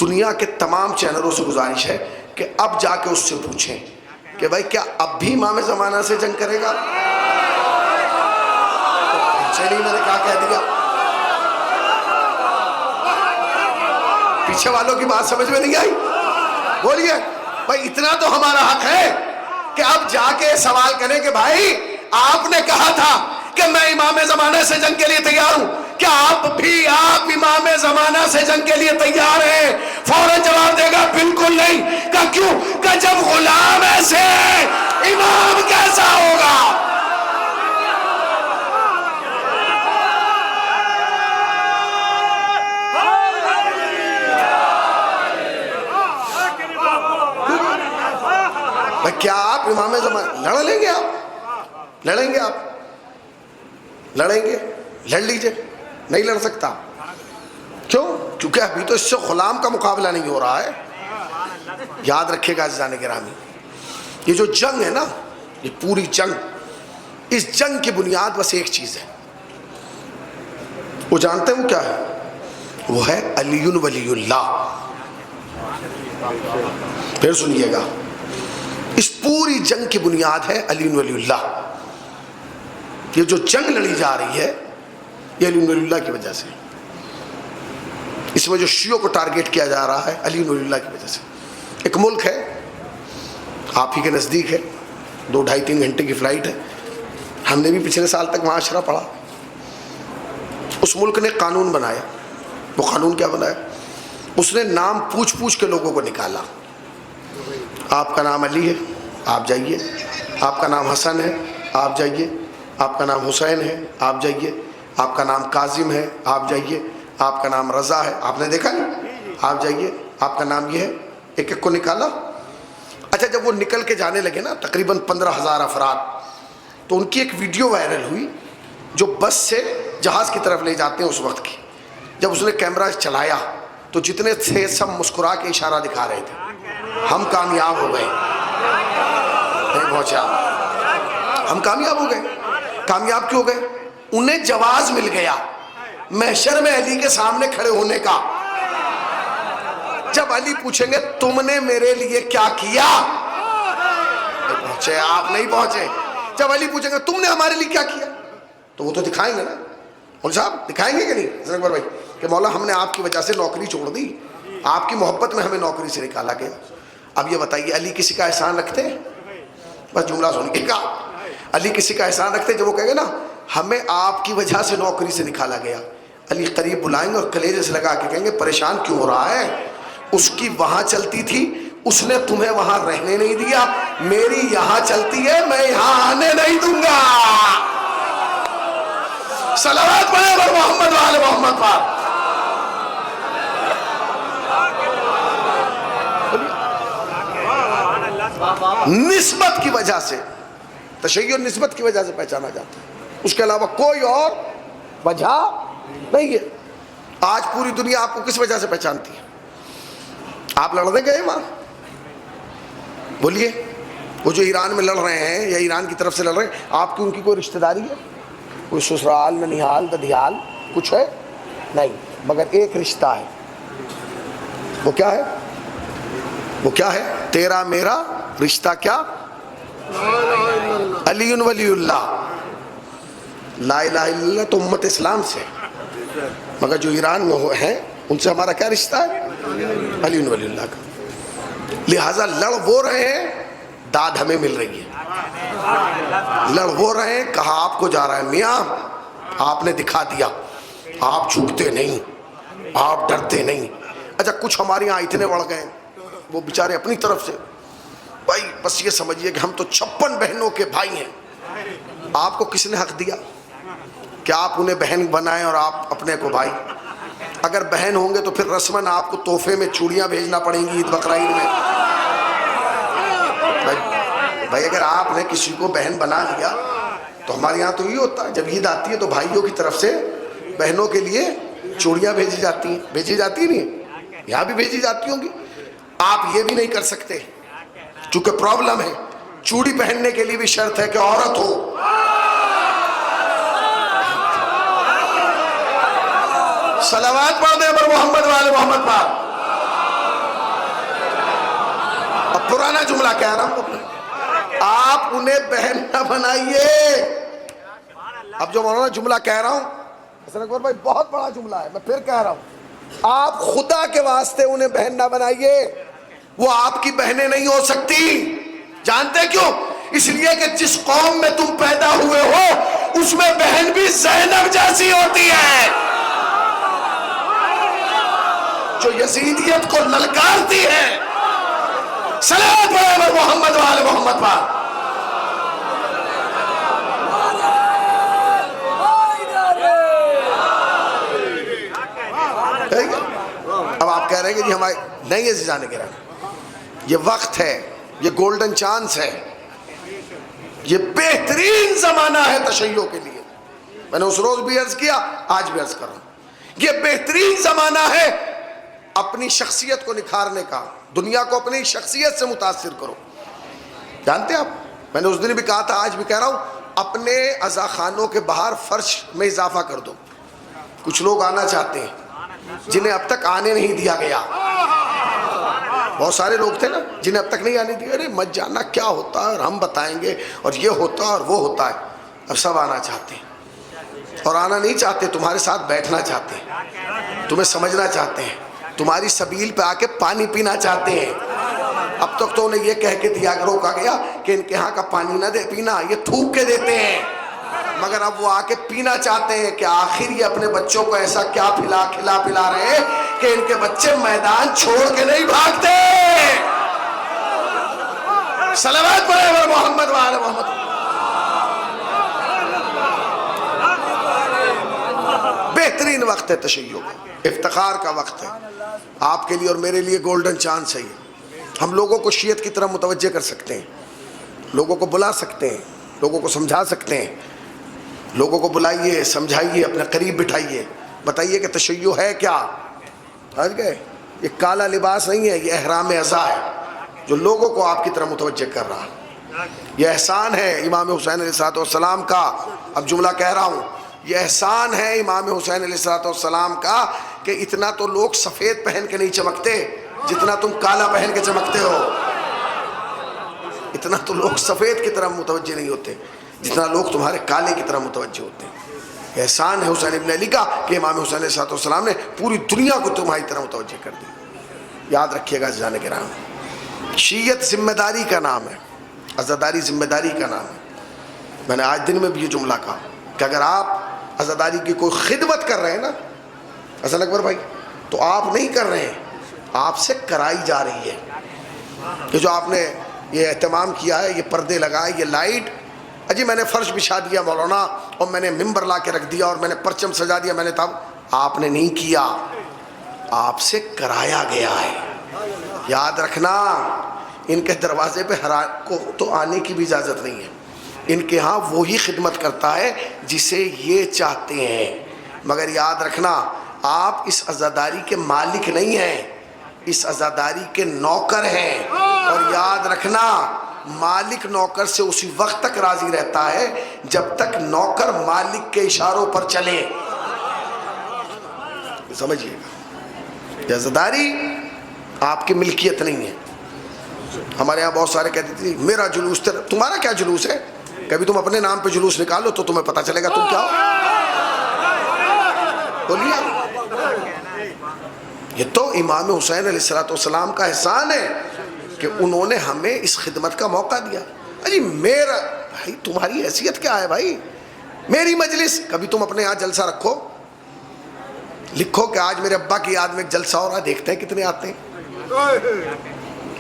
دنیا کے تمام چینلوں سے گزارش ہے کہ اب جا کے اس سے پوچھیں کہ بھائی کیا اب بھی امام زمانہ سے جنگ کرے گا؟ چلیے میں نے کیا کہہ دیا، پیچھے والوں کی بات سمجھ میں نہیں آئی؟ بولیے بھائی، اتنا تو ہمارا حق ہے کہ اب جا کے سوال کریں کہ بھائی آپ نے کہا تھا کہ میں امام زمانہ سے جنگ کے لیے تیار ہوں، کیا آپ امام زمانہ سے جنگ کے لیے تیار ہیں؟ فوراً جواب دے گا بالکل نہیں۔ کہ کیوں؟ کہ جب غلام ایسے امام کیسا ہوگا؟ کیا آپ امام زمانہ لڑ لیں گے؟ آپ لڑیں گے؟ آپ لڑیں گے؟ لڑ لیجئے، نہیں لڑ سکتا، کیوں؟ کیونکہ ابھی تو اس سے غلام کا مقابلہ نہیں ہو رہا ہے۔ یاد رکھیے گا عزیزان گرامی، یہ جو جنگ ہے نا، یہ پوری جنگ، اس جنگ کی بنیاد بس ایک چیز ہے، وہ جانتے ہیں وہ کیا ہے؟ وہ ہے علی ولی اللہ۔ پھر سنیے گا، اس پوری جنگ کی بنیاد ہے علی ولی اللہ۔ یہ جو جنگ لڑی جا رہی ہے یہ علی ولی اللہ کی وجہ سے، اس میں جو شیعوں کو ٹارگیٹ کیا جا رہا ہے علی ولی اللہ کی وجہ سے۔ ایک ملک ہے آپ ہی کے نزدیک ہے، 2-2.5-3 گھنٹے کی فلائٹ ہے، ہم نے بھی پچھلے سال تک معاشرہ پڑھا۔ اس ملک نے قانون بنایا، وہ قانون کیا بنایا؟ اس نے نام پوچھ پوچھ کے لوگوں کو نکالا، آپ کا نام علی ہے، آپ جائیے. آپ کا نام حسن ہے، آپ جائیے. آپ کا نام حسین ہے، آپ جائیے. آپ کا نام کاظم ہے، آپ جائیے. آپ کا نام رضا ہے، آپ نے دیکھا نہیں، آپ جائیے. آپ کا نام یہ ہے. ایک ایک کو نکالا. اچھا جب وہ نکل کے جانے لگے نا تقریباً 15,000 افراد، تو ان کی ایک ویڈیو وائرل ہوئی جو بس سے جہاز کی طرف لے جاتے ہیں اس وقت کی. جب اس نے کیمرہ چلایا تو جتنے تھے سب مسکرا کے اشارہ دکھا رہے تھے، ہم کامیاب ہو گئے. نہیں پہنچا، ہم کامیاب ہو گئے. کامیاب کیوں ہو گئے؟ انہیں جواز مل گیا محشر میں علی کے سامنے کھڑے ہونے کا. جب علی پوچھیں گے تم نے میرے لیے کیا کیا، پہنچے آپ نہیں پہنچے. جب علی پوچھیں گے تم نے ہمارے لیے کیا کیا، تو وہ تو دکھائیں گے نا. مول صاحب دکھائیں گے کہ نہیں حسن اکبر بھائی کہ مولا ہم نے آپ کی وجہ سے نوکری چھوڑ دی، آپ کی محبت میں ہمیں نوکری سے نکالا گیا. اب یہ بتائیے علی کسی کا احسان رکھتے ہیں؟ بس جملہ سن کے کہا علی کسی کا احسان رکھتے ہیں؟ جب وہ کہیں گے نا ہمیں آپ کی وجہ سے نوکری سے نکالا گیا، علی قریب بلائیں گے اور کلیجے سے لگا کے کہیں گے پریشان کیوں ہو رہا ہے، اس کی وہاں چلتی تھی، اس نے تمہیں وہاں رہنے نہیں دیا، میری یہاں چلتی ہے، میں یہاں آنے نہیں دوں گا. صلوات پڑھیں پر محمد وآل محمد پر. نسبت کی وجہ سے، تشیع نسبت کی وجہ سے پہچانا جاتا ہے، اس کے علاوہ کوئی اور وجہ نہیں ہے. آج پوری دنیا آپ کو کس وجہ سے پہچانتی ہے؟ آپ لڑنے گئے وہاں؟ بولیے. وہ جو ایران میں لڑ رہے ہیں یا ایران کی طرف سے لڑ رہے ہیں، آپ کی ان کی کوئی رشتہ داری ہے؟ کوئی سسرال ننیھال ددھیال کچھ ہے؟ نہیں، مگر ایک رشتہ ہے. وہ کیا ہے؟ وہ کیا ہے؟ تیرا میرا رشتہ کیا؟ علی ولی اللہ. لا الہ الا اللہ تو امت اسلام سے، مگر جو ایران میں ہیں ان سے ہمارا کیا رشتہ ہے؟ علی ولی اللہ کا. لہٰذا لڑ وہ رہے ہیں، داد ہمیں مل رہی ہے. لڑ وہ رہے ہیں، کہا آپ کو جا رہا ہے. میاں آپ نے دکھا دیا آپ جھکتے نہیں، آپ ڈرتے نہیں. اچھا کچھ ہمارے یہاں اتنے بڑھ گئے وہ بیچارے اپنی طرف سے، بھائی بس یہ سمجھیے کہ ہم تو 56 بہنوں کے بھائی ہیں. آپ کو کس نے حق دیا کہ آپ انہیں بہن بنائیں اور آپ اپنے کو بھائی؟ اگر بہن ہوں گے تو پھر رسماً آپ کو تحفے میں چوڑیاں بھیجنا پڑیں گی عید بقرعید میں. بھائی اگر آپ نے کسی کو بہن بنا لیا تو ہمارے یہاں تو یہ ہوتا ہے جب عید آتی ہے تو بھائیوں کی طرف سے بہنوں کے لیے چوڑیاں بھیجی جاتی ہیں. بھیجی جاتی نہیں؟ یہاں بھی بھیجی جاتی ہوں گی. آپ یہ بھی نہیں کر سکتے چونکہ پرابلم ہے، چوڑی پہننے کے لیے بھی شرط ہے کہ عورت ہو. صلوات پڑھ دیں پر محمد والے محمد پر. اب پرانا جملہ کہہ رہا ہوں، آپ انہیں بہن نہ بنائیے. اب جو مولانا جملہ کہہ رہا ہوں حسن اکبر بھائی بہت بڑا جملہ ہے، میں پھر کہہ رہا ہوں، آپ خدا کے واسطے انہیں بہن نہ بنائیے. وہ آپ کی بہنیں نہیں ہو سکتی. جانتے کیوں؟ اس لیے کہ جس قوم میں تم پیدا ہوئے ہو اس میں بہن بھی زینب جیسی ہوتی ہے جو یزیدیت کو للکارتی ہے. صلوات پڑھیں محمد وآل محمد پر. اب آپ کہہ رہے ہیں کہ جی ہمارے نہیں ہے جانے کے رہنا. یہ وقت ہے، یہ گولڈن چانس ہے، یہ بہترین زمانہ ہے تشیع کے لیے. میں نے اس روز بھی عرض کیا، آج بھی عرض کر رہا ہوں، یہ بہترین زمانہ ہے اپنی شخصیت کو نکھارنے کا. دنیا کو اپنی شخصیت سے متاثر کرو. جانتے ہیں آپ، میں نے اس دن بھی کہا تھا، آج بھی کہہ رہا ہوں، اپنے عزاخانوں کے باہر فرش میں اضافہ کر دو. کچھ لوگ آنا چاہتے ہیں جنہیں اب تک آنے نہیں دیا گیا. بہت سارے لوگ تھے نا جنہیں اب تک نہیں آنے دیا. ارے مت جانا، کیا ہوتا ہے اور ہم بتائیں گے اور یہ ہوتا ہے اور وہ ہوتا ہے. اب سب آنا چاہتے ہیں، اور آنا نہیں چاہتے، تمہارے ساتھ بیٹھنا چاہتے ہیں، تمہیں سمجھنا چاہتے ہیں، تمہاری سبیل پہ آ کے پانی پینا چاہتے ہیں. اب تک تو انہیں یہ کہہ کے دیا روکا گیا کہ ان کے ہاں کا پانی نہ دے پینا، یہ تھوک کے دیتے ہیں. مگر اب وہ آ کے پینا چاہتے ہیں کہ آخر یہ اپنے بچوں کو ایسا کیا کھلا پلا رہے ہیں کہ ان کے بچے میدان چھوڑ کے نہیں بھاگتے. صلوات پڑھے محمد وآل محمد. بہترین وقت ہے تشیع کا، افتخار کا وقت ہے آپ کے لیے اور میرے لیے. گولڈن چانس ہے یہ. ہم لوگوں کو شیعت کی طرف متوجہ کر سکتے ہیں، لوگوں کو بلا سکتے ہیں، لوگوں کو سمجھا سکتے ہیں. لوگوں کو بلائیے، سمجھائیے، اپنے قریب بٹھائیے، بتائیے کہ تشیع ہے کیا. سمجھ گئے؟ یہ کالا لباس نہیں ہے، یہ احرام عزا ہے جو لوگوں کو آپ کی طرف متوجہ کر رہا ہے. یہ احسان ہے امام حسین علیہ السلام کا. اب جملہ کہہ رہا ہوں، یہ احسان ہے امام حسین علیہ السلام کا کہ اتنا تو لوگ سفید پہن کے نہیں چمکتے جتنا تم کالا پہن کے چمکتے ہو. اتنا تو لوگ سفید کی طرف متوجہ نہیں ہوتے جتنا لوگ تمہارے کالے کی طرف متوجہ ہوتے ہیں. احسان ہے حسین ابن علی کا کہ امام حسین علیہ السلام نے پوری دنیا کو تمہاری طرح متوجہ کر دی. یاد رکھیے گا جانے کے نام. شیعت ذمہ داری کا نام ہے، عزاداری ذمہ داری کا نام ہے. میں نے آج دن میں بھی یہ جملہ کہا کہ اگر آپ عزاداری کی کوئی خدمت کر رہے ہیں نا حسن اکبر بھائی، تو آپ نہیں کر رہے ہیں، آپ سے کرائی جا رہی ہے. کہ جو آپ نے یہ اہتمام کیا ہے، یہ پردے لگائے، یہ لائٹ، اجی میں نے فرش بچھا دیا مولانا، اور میں نے ممبر لا کے رکھ دیا، اور میں نے پرچم سجا دیا، میں نے تب آپ نے نہیں کیا، آپ سے کرایا گیا ہے. یاد رکھنا، ان کے دروازے پہ ہر کو تو آنے کی بھی اجازت نہیں ہے. ان کے ہاں وہی خدمت کرتا ہے جسے یہ چاہتے ہیں. مگر یاد رکھنا، آپ اس عزاداری کے مالک نہیں ہیں، اس عزاداری کے نوکر ہیں. اور یاد رکھنا، مالک نوکر سے اسی وقت تک راضی رہتا ہے جب تک نوکر مالک کے اشاروں پر چلے. سمجھیے گا، یہ عزاداری آپ کی ملکیت نہیں ہے. ہمارے یہاں بہت سارے کہتے تھے میرا جلوس تیرا. تمہارا کیا جلوس ہے؟ کبھی تم اپنے نام پہ جلوس نکالو تو تمہیں پتہ چلے گا تم کیا ہو. بولیے. یہ تو امام حسین علیہ السلام کا احسان ہے کہ انہوں نے ہمیں اس خدمت کا موقع دیا. اجی میرا بھائی، تمہاری حیثیت کیا ہے بھائی؟ میری مجلس. کبھی تم اپنے یہاں جلسہ رکھو، لکھو کہ آج میرے ابا کی یاد میں ایک جلسہ ہو رہا ہے، دیکھتے ہیں کتنے آتے ہیں.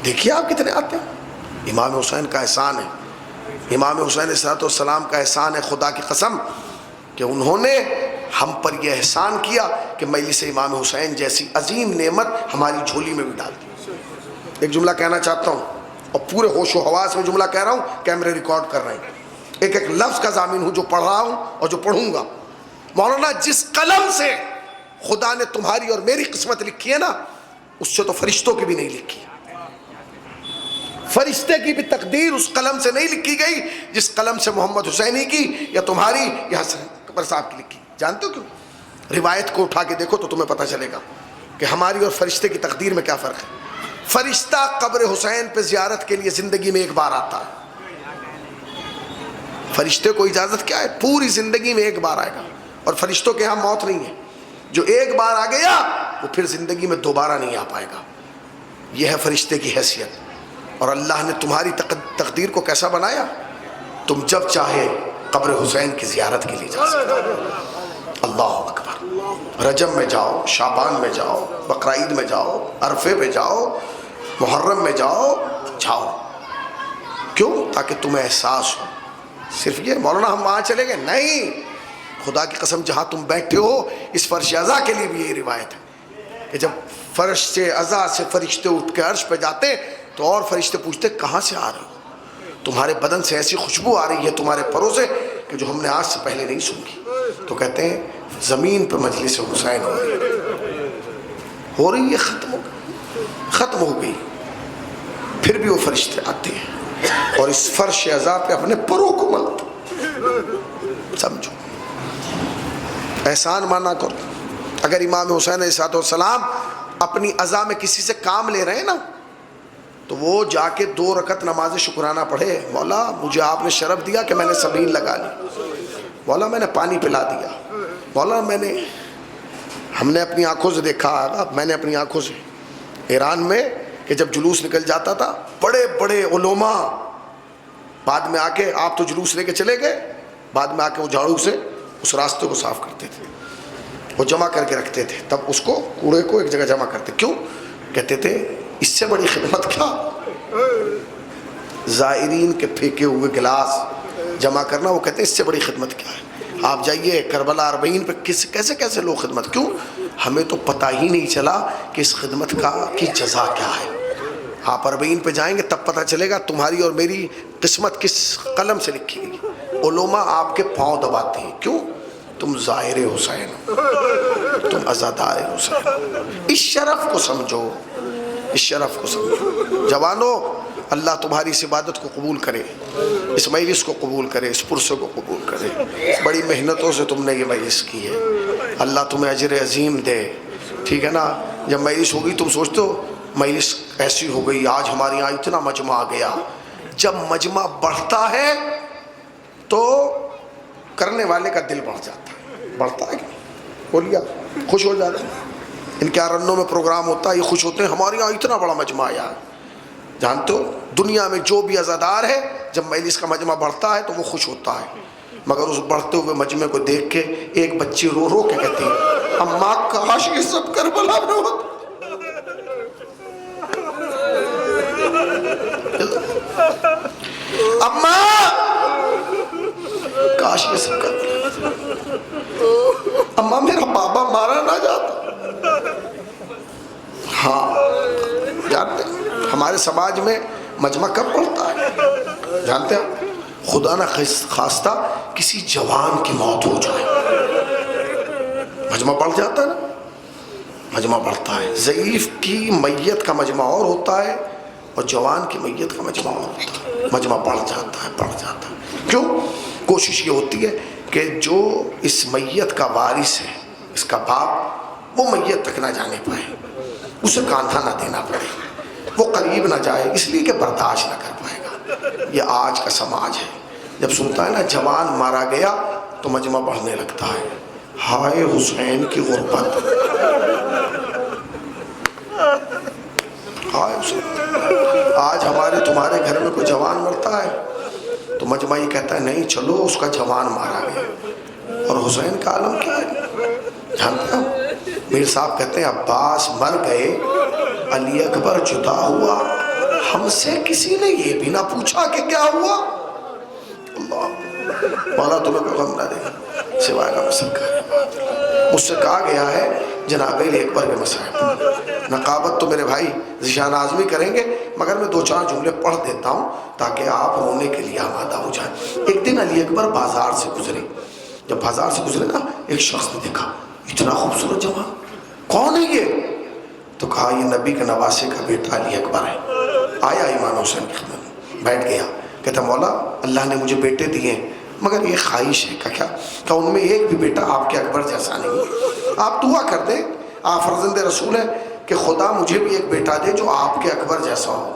دیکھیے آپ کتنے آتے ہیں. امام حسین کا احسان ہے، امام حسین علیہ السلام کا احسان ہے خدا کی قسم کہ انہوں نے ہم پر یہ احسان کیا کہ مجلس امام حسین جیسی عظیم نعمت ہماری جھولی میں بھی ڈال دی. ایک جملہ کہنا چاہتا ہوں، اور پورے ہوش و حواس میں جملہ کہہ رہا ہوں، کیمرے ریکارڈ کر رہے ہیں. ایک ایک لفظ کا ضامن ہوں جو پڑھ رہا ہوں اور جو پڑھوں گا. مولانا، جس قلم سے خدا نے تمہاری اور میری قسمت لکھی ہے نا، اس سے تو فرشتوں کی بھی نہیں لکھی. فرشتے کی بھی تقدیر اس قلم سے نہیں لکھی گئی جس قلم سے محمد حسینی کی یا تمہاری یا حسن اکبر صاحب کی لکھی. جانتے ہو کیوں؟ روایت کو اٹھا کے دیکھو تو تمہیں پتہ چلے گا کہ ہماری اور فرشتے کی تقدیر میں کیا فرق ہے. فرشتہ قبر حسین پہ زیارت کے لیے زندگی میں ایک بار آتا ہے. فرشتے کو اجازت کیا ہے؟ پوری زندگی میں ایک بار آئے گا. اور فرشتوں کے ہاں موت نہیں ہے، جو ایک بار آ گیا وہ پھر زندگی میں دوبارہ نہیں آ پائے گا. یہ ہے فرشتے کی حیثیت. اور اللہ نے تمہاری تقدیر کو کیسا بنایا؟ تم جب چاہے قبر حسین کی زیارت کے لیے جا سکتے. اللہ اکبر. رجب میں جاؤ، شعبان میں جاؤ، بقرعید میں جاؤ، عرفے میں جاؤ، محرم میں جاؤ. کیوں؟ تاکہ تمہیں احساس ہو. صرف یہ مولانا ہم وہاں چلے گئے نہیں. خدا کی قسم جہاں تم بیٹھے ہو اس فرش عزا کے لیے بھی یہ روایت ہے کہ جب فرش سے عزا سے فرشتے اٹھ کے عرش پہ جاتے تو اور فرشتے پوچھتے کہاں سے آ رہے ہو؟ تمہارے بدن سے ایسی خوشبو آ رہی ہے تمہارے پروں سے کہ جو ہم نے آج سے پہلے نہیں سنی. تو کہتے ہیں زمین پہ مجلس حسین ہو رہی ہے، ختم ہو گئی. پھر بھی وہ فرشتے آتے ہیں اور اس فرش عزا پہ اپنے پروں کو ملتے. سمجھو، احسان مانا کرو. اگر امام حسین علیہ السلام اپنی عزا میں کسی سے کام لے رہے ہیں نا تو وہ جا کے 2 رکعت نماز شکرانہ پڑھے. مولا مجھے آپ نے شرف دیا کہ میں نے سبیل لگا لی. مولا میں نے پانی پلا دیا. مولا ہم نے اپنی آنکھوں سے دیکھا، میں نے اپنی آنکھوں سے ایران میں کہ جب جلوس نکل جاتا تھا بڑے بڑے علماء بعد میں آ کے، آپ تو جلوس لے کے چلے گئے، بعد میں آ کے وہ جھاڑو سے اس راستے کو صاف کرتے تھے، وہ جمع کر کے رکھتے تھے. تب اس کو کوڑے کو ایک جگہ جمع کرتے. کیوں؟ کہتے تھے اس سے بڑی خدمت کیا. زائرین کے پھینکے ہوئے گلاس جمع کرنا، وہ کہتے ہیں اس سے بڑی خدمت کیا ہے؟ آپ جائیے کربلا 40 پہ کیسے کیسے لوگ خدمت، کیوں؟ ہمیں تو پتہ ہی نہیں چلا کہ اس خدمت کی جزا کیا ہے۔ آپ 40 پہ جائیں گے تب پتہ چلے گا تمہاری اور میری قسمت کس قلم سے لکھی گئی۔ علماء آپ کے پاؤں دباتے ہیں، کیوں؟ تم زائر حسین ہو، تم عزادار حسین ہو۔ اس شرف کو سمجھو، اس شرف کو سمجھو۔ جوانو، اللہ تمہاری اس عبادت کو قبول کرے، اس مجلس کو قبول کرے، اس پرسے کو قبول کرے۔ بڑی محنتوں سے تم نے یہ مجلس کی ہے، اللہ تمہیں اجر عظیم دے، ٹھیک ہے نا؟ جب مجلس ہوگی تم سوچتے ہو مجلس ایسی ہو گئی، آج ہمارے یہاں اتنا مجمع آ گیا۔ جب مجمع بڑھتا ہے تو کرنے والے کا دل بڑھ جاتا ہے، بڑھتا ہے کہ نہیں؟ بولیا خوش ہو جاتا ہے۔ ان کے رنوں میں پروگرام ہوتا ہے، یہ خوش ہوتے ہیں ہمارے یہاں اتنا بڑا مجمع آیا ہے۔ جانتے ہو دنیا میں جو بھی عزادار ہے جب مجلس کا مجمع بڑھتا ہے تو وہ خوش ہوتا ہے، مگر اس بڑھتے ہوئے مجمع کو دیکھ کے ایک بچی رو رو کے کہتی ہے اماں کاش یہ سب کربلا میں ہوتا، اماں کاش یہ سب کربلا میں ہوتا، اماں میرا بابا مارا نہ جاتا۔ ہاں جانتے ہیں ہمارے سماج میں مجمع کب بڑھتا ہے؟ جانتے ہیں خدا نہ خواستہ کسی جوان کی موت ہو جائے مجمع بڑھ جاتا ہے نا، مجمع بڑھتا ہے۔ ضعیف کی میت کا مجمع اور ہوتا ہے اور جوان کی میت کا مجمع اور ہوتا ہے، مجمع بڑھ جاتا ہے، بڑھ جاتا ہے۔ کیوں؟ کوشش یہ ہوتی ہے کہ جو اس میت کا وارث ہے، اس کا باپ، وہ میت تک نہ جانے پائے، اسے کاندھا نہ دینا پڑے، وہ قریب نہ جائے، اس لیے کہ برداشت نہ کر پائے گا۔ یہ آج کا سماج ہے، جب سنتا ہے نا جوان مارا گیا تو مجمع بڑھنے لگتا ہے، ہائے حسین کی غربت، ہائے حسین۔ آج ہمارے تمہارے گھر میں کوئی جوان مرتا ہے تو مجمع یہ کہتا ہے نہیں چلو اس کا جوان مارا گیا، اور حسین کا عالم کیا ہے جانتے ہیں؟ میر صاحب کہتے ہیں عباس مر گئے، علی اکبر جدا ہوا، ہم سے کسی نے یہ بھی نہ پوچھا کہ کیا ہوا۔ اللہ مولا تمہیں کوئی غم نہ دے سوائے غم سرکار۔ مجھ سے کہا گیا ہے جناب علی اکبر کے مصائب، نقابت تو میرے بھائی ذیشان آزمی کریں گے، مگر میں 2-4 جملے پڑھ دیتا ہوں تاکہ آپ رونے کے لیے آمادہ ہو جائیں۔ ایک دن علی اکبر بازار سے گزرے، جب بازار سے گزرے نا ایک شخص نے دیکھا اتنا خوبصورت جوان، کون ہے یہ؟ تو کہا یہ نبی کے نواسے کا بیٹا علی اکبر ہے۔ آیا امام حسین کی خدمت میں، بیٹھ گیا، کہتا مولا اللہ نے مجھے بیٹے دیے مگر یہ خواہش ہے کہ ان میں ایک بھی بیٹا آپ کے اکبر جیسا نہیں، آپ دعا کر دیں، آپ فرزند رسول ہیں کہ خدا مجھے بھی ایک بیٹا دے جو آپ کے اکبر جیسا ہو۔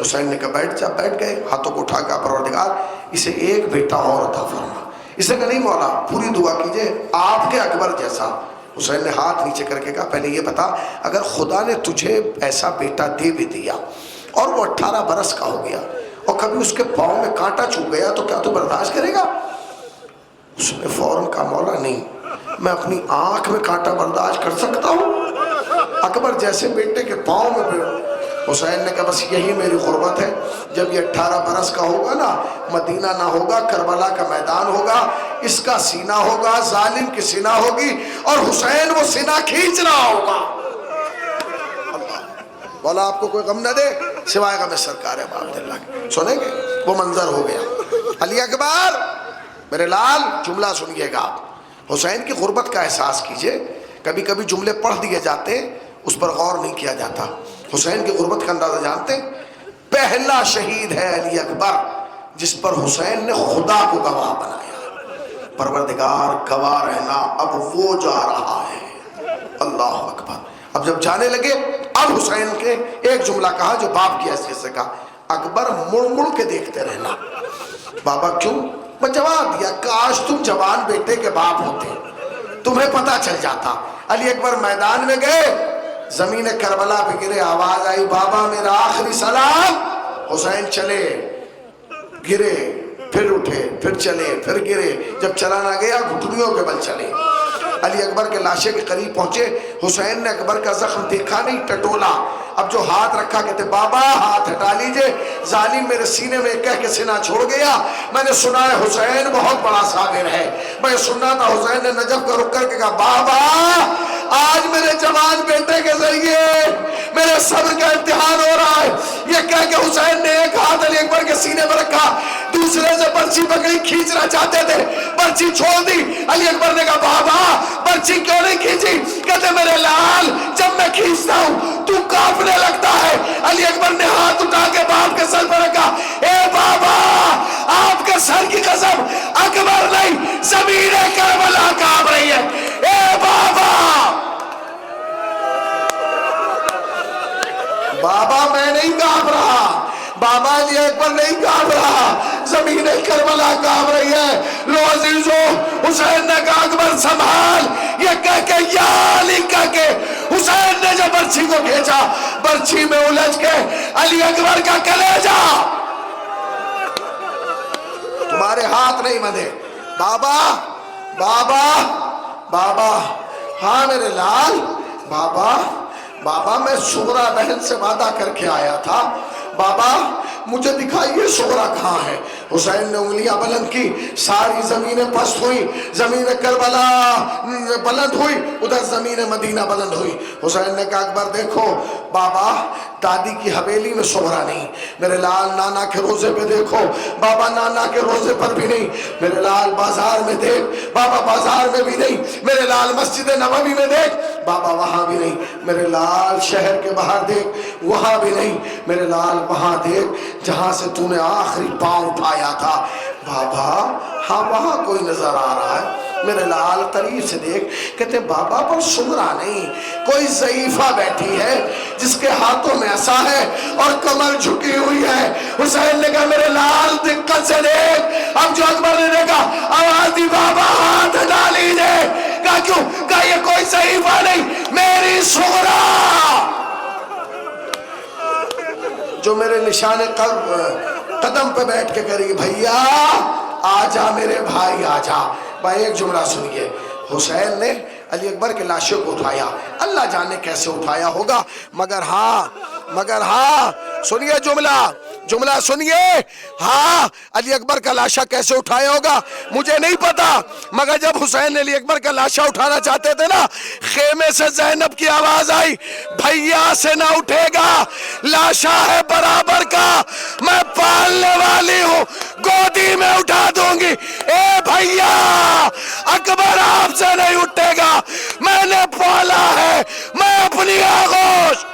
حسین نے کہا بیٹھ جا، بیٹھ گئے، ہاتھوں کو اٹھا کر پروردگار اسے ایک بیٹا اور عطا فرما۔ اس نے کہا نہیں مولا پوری دعا کیجئے آپ کے اکبر جیسا۔ حسین نے ہاتھ نیچے کر کے کہا پہلے یہ بتا اگر خدا نے تجھے ایسا بیٹا دے بھی دیا اور وہ 18 برس کا ہو گیا اور کبھی اس کے پاؤں میں کانٹا چوب گیا تو کیا تو برداشت کرے گا؟ اس نے فوراً کہا مولا نہیں، میں اپنی آنکھ میں کانٹا برداشت کر سکتا ہوں، اکبر جیسے بیٹے کے پاؤں میں۔ حسین نے کہا بس یہی میری غربت ہے، جب یہ 18 برس کا ہوگا نا مدینہ نہ ہوگا، کربلا کا میدان ہوگا، اس کا سینہ ہوگا، ظالم کی سینہ ہوگی اور حسین وہ سینہ کھینچ رہا ہوگا۔ مولا آپ کو کوئی غم نہ دے سوائے غم سرکار عبداللہ کے۔ سنیں گے وہ منظر ہو گیا، علی اکبر میرے لال جملہ سنیے گا، حسین کی غربت کا احساس کیجئے۔ کبھی کبھی جملے پڑھ دیے جاتے اس پر غور نہیں کیا جاتا۔ حسین کی غربت کا اندازہ جانتے ہیں؟ پہلا شہید ہے علی اکبر جس پر حسین نے خدا کو گواہ بنایا، پروردگار گواہ رہنا اب وہ جا رہا ہے۔ اللہ اکبر۔ اب جب جانے لگے اب حسین کے ایک جملہ کہا جو باپ کی حیثیت سے کہا، اکبر مڑ مڑ کے دیکھتے رہنا۔ بابا کیوں؟ میں جواب دیا کاش تم جوان بیٹے کے باپ ہوتے، تمہیں پتہ چل جاتا۔ علی اکبر میدان میں گئے، زمین کربلا پہ گرے، آواز آئی بابا میرا آخری سلام۔ حسین چلے، گرے، پھر اٹھے، پھر چلے، پھر گرے، جب چلا نہ گیا گھٹنیوں کے بل چلے۔ علی اکبر کے لاشے کے قریب پہنچے، حسین نے اکبر کا زخم دیکھا نہیں، ٹٹولا، اب جو ہاتھ رکھا کہتے بابا ہاتھ ہٹا لیجئے، ظالم میرے سینے میں کہہ کے سینہ چھوڑ گیا، میں نے سنا ہے حسین بہت بڑا صابر ہے، میں سننا تھا حسین نے نجف کا رک کر کے کہا بابا آج میرے جوان بیٹے کے ذریعے میرے صبر کا امتحان ہو رہا ہے۔ یہ کہہ کے حسین نے ایک ہاتھ علی اکبر کے سینے پر رکھا، دوسرے سے برچی پکڑی، کھینچنا چاہتے تھے، برچی چھوڑ دی۔ علی اکبر نے کہا بابا برچی کیوں نہیں کھینچی؟ کہتے میرے لال جب میں کھینچتا ہوں تو کانپنے لگتا ہے۔ علی اکبر نے ہاتھ اٹھا کے باپ کے سر پر رکھا، اے بابا آپ کے سر کی قسم اکبر نہیں زمین کربلا کانپ رہی ہے، اے بابا۔ بابا میں نہیں کانپ رہا، بابا علی اکبر نہیں کانپ رہا، زمین کربلا کانپ رہی ہے۔ لو عزیزو حسین نے کہا اکبر سنبھال، یہ کہہ کے یا علی کہہ کے حسین نے جب برچھی کو کھینچا، برچھی میں الجھ کے علی اکبر کا کلیجہ تمہارے ہاتھ نہیں مدے۔ بابا بابا بابا ہاں میرے لال، بابا بابا میں سغرا بہن سے وعدہ کر کے آیا تھا، بابا مجھے دکھائیے سغرا کہاں ہے۔ حسین نے انگلیاں بلند کی، ساری زمینیں پست ہوئی، زمین کربلا بلند ہوئی، ادھر زمین مدینہ بلند ہوئی۔ حسین نے کہا اکبر دیکھو بابا دادی کی حویلی میں سغرا نہیں، میرے لال نانا کے روزے پہ دیکھو، بابا نانا کے روزے پر بھی نہیں، میرے لال بازار میں دیکھ، بابا بازار میں بھی نہیں، میرے لال مسجد نبوی میں دیکھ، بابا وہاں بھی نہیں، میرے لال شہر کے باہر دیکھ، وہاں بھی نہیں، میرے لال وہاں دیکھ جہاں سے تو نے آخری پاؤں اٹھایا تھا، بابا ہاں وہاں کوئی نظر آ رہا ہے۔ میرے لال قریب سے دیکھ، کہتے بابا پر سغرا نہیں، کوئی ضعیفہ بیٹھی ہے جس کے ہاتھوں میں عصا ہے اور کمر جھکی ہوئی ہے۔ حسین نے کہا میرے لال دقت سے دیکھ، اب جو اکبر نے دیکھا آواز دی بابا ہاتھ ہٹا لیجئے، کہا کیوں؟ کہا یہ کوئی ضعیفہ نہیں، میری سغرا جو میرے نشان قدم پہ بیٹھ کے کری بھیا آجا میرے بھائی آجا۔ بھائی ایک جملہ سنیے، حسین نے علی اکبر کے لاشوں کو اٹھایا، اللہ جانے کیسے اٹھایا ہوگا، مگر ہاں سنیے جملہ سنیے، ہاں علی اکبر کا لاشا کیسے اٹھایا ہوگا مجھے نہیں پتا، مگر جب حسین علی اکبر کا لاشا اٹھانا چاہتے تھے نا، خیمے سے زینب کی آواز آئی بھیا سے نہ اٹھے گا، لاشا ہے برابر کا، میں پالنے والی ہوں، گودی میں اٹھا دوں گی، اے بھیا اکبر آپ سے نہیں اٹھے گا، میں نے پالا ہے، میں اپنی آغوش۔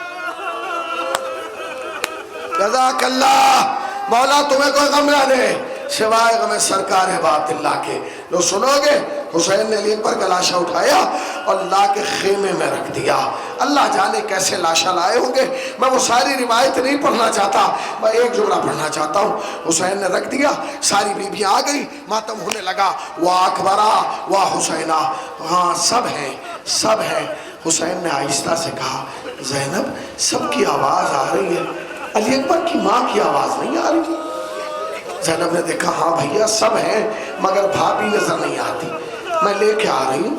جزاک اللہ، مولا تمہیں کوئی غم نہ دے سوائے غم سرکار باب اللہ کے۔ لو سنو گے، حسین نے علی اکبر کا لاشا اٹھایا اور لا کے خیمے میں رکھ دیا، اللہ جانے کیسے لاشا لائے ہوں گے، میں وہ ساری روایت نہیں پڑھنا چاہتا، میں ایک جملہ پڑھنا چاہتا ہوں۔ حسین نے رکھ دیا، ساری بیبیاں آ گئی، ماتم ہونے لگا، وہ اکبرہ وہ حسینہ، ہاں سب ہیں۔ حسین نے آہستہ سے کہا زینب سب کی آواز آ رہی ہے، علی اکبر کی ماں کی آواز نہیں آ رہی۔ زینب نے دیکھا ہاں بھیا سب ہیں مگر بھابی نظر نہیں آتی، میں لے کے آ رہی ہوں۔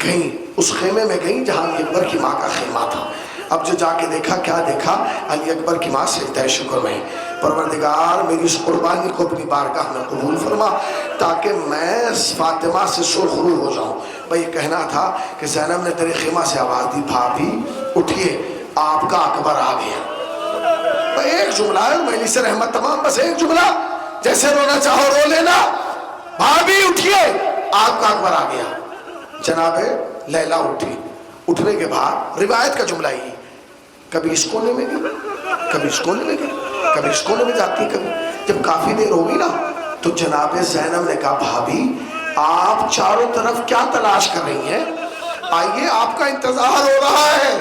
گئی اس خیمے میں گئی جہاں علی اکبر کی ماں کا خیمہ تھا، اب جو جا کے دیکھا کیا دیکھا، علی اکبر کی ماں سجدہ شکر میں، پروردگار میری اس قربانی کو اپنی بارگاہ میں قبول فرما تاکہ میں فاطمہ سے سرخرو ہو جاؤں۔ بھئی یہ کہنا تھا کہ زینب نے تیرے خیمہ سے آواز دی بھابی اٹھئے آپ کا اکبر آ گیا۔ ایک جملہ ہے مجلس رحمت تمام، بس ایک جملہ، جیسے رونا چاہو رو لینا، بھابی اٹھئے آپ کا اکبر آ گیا۔ جناب لیلا اٹھی، اٹھنے کے بعد روایت کا جملہ ہی کبھی اس کونے میں گئی، کبھی اس کونے میں گئی، کبھی اس کونے میں جاتی، کبھی جب کافی دیر ہوگی نا تو جناب زینب نے کہا بھابی آپ چاروں طرف کیا تلاش کر رہی ہیں، آئیے آپ کا انتظار ہو رہا ہے،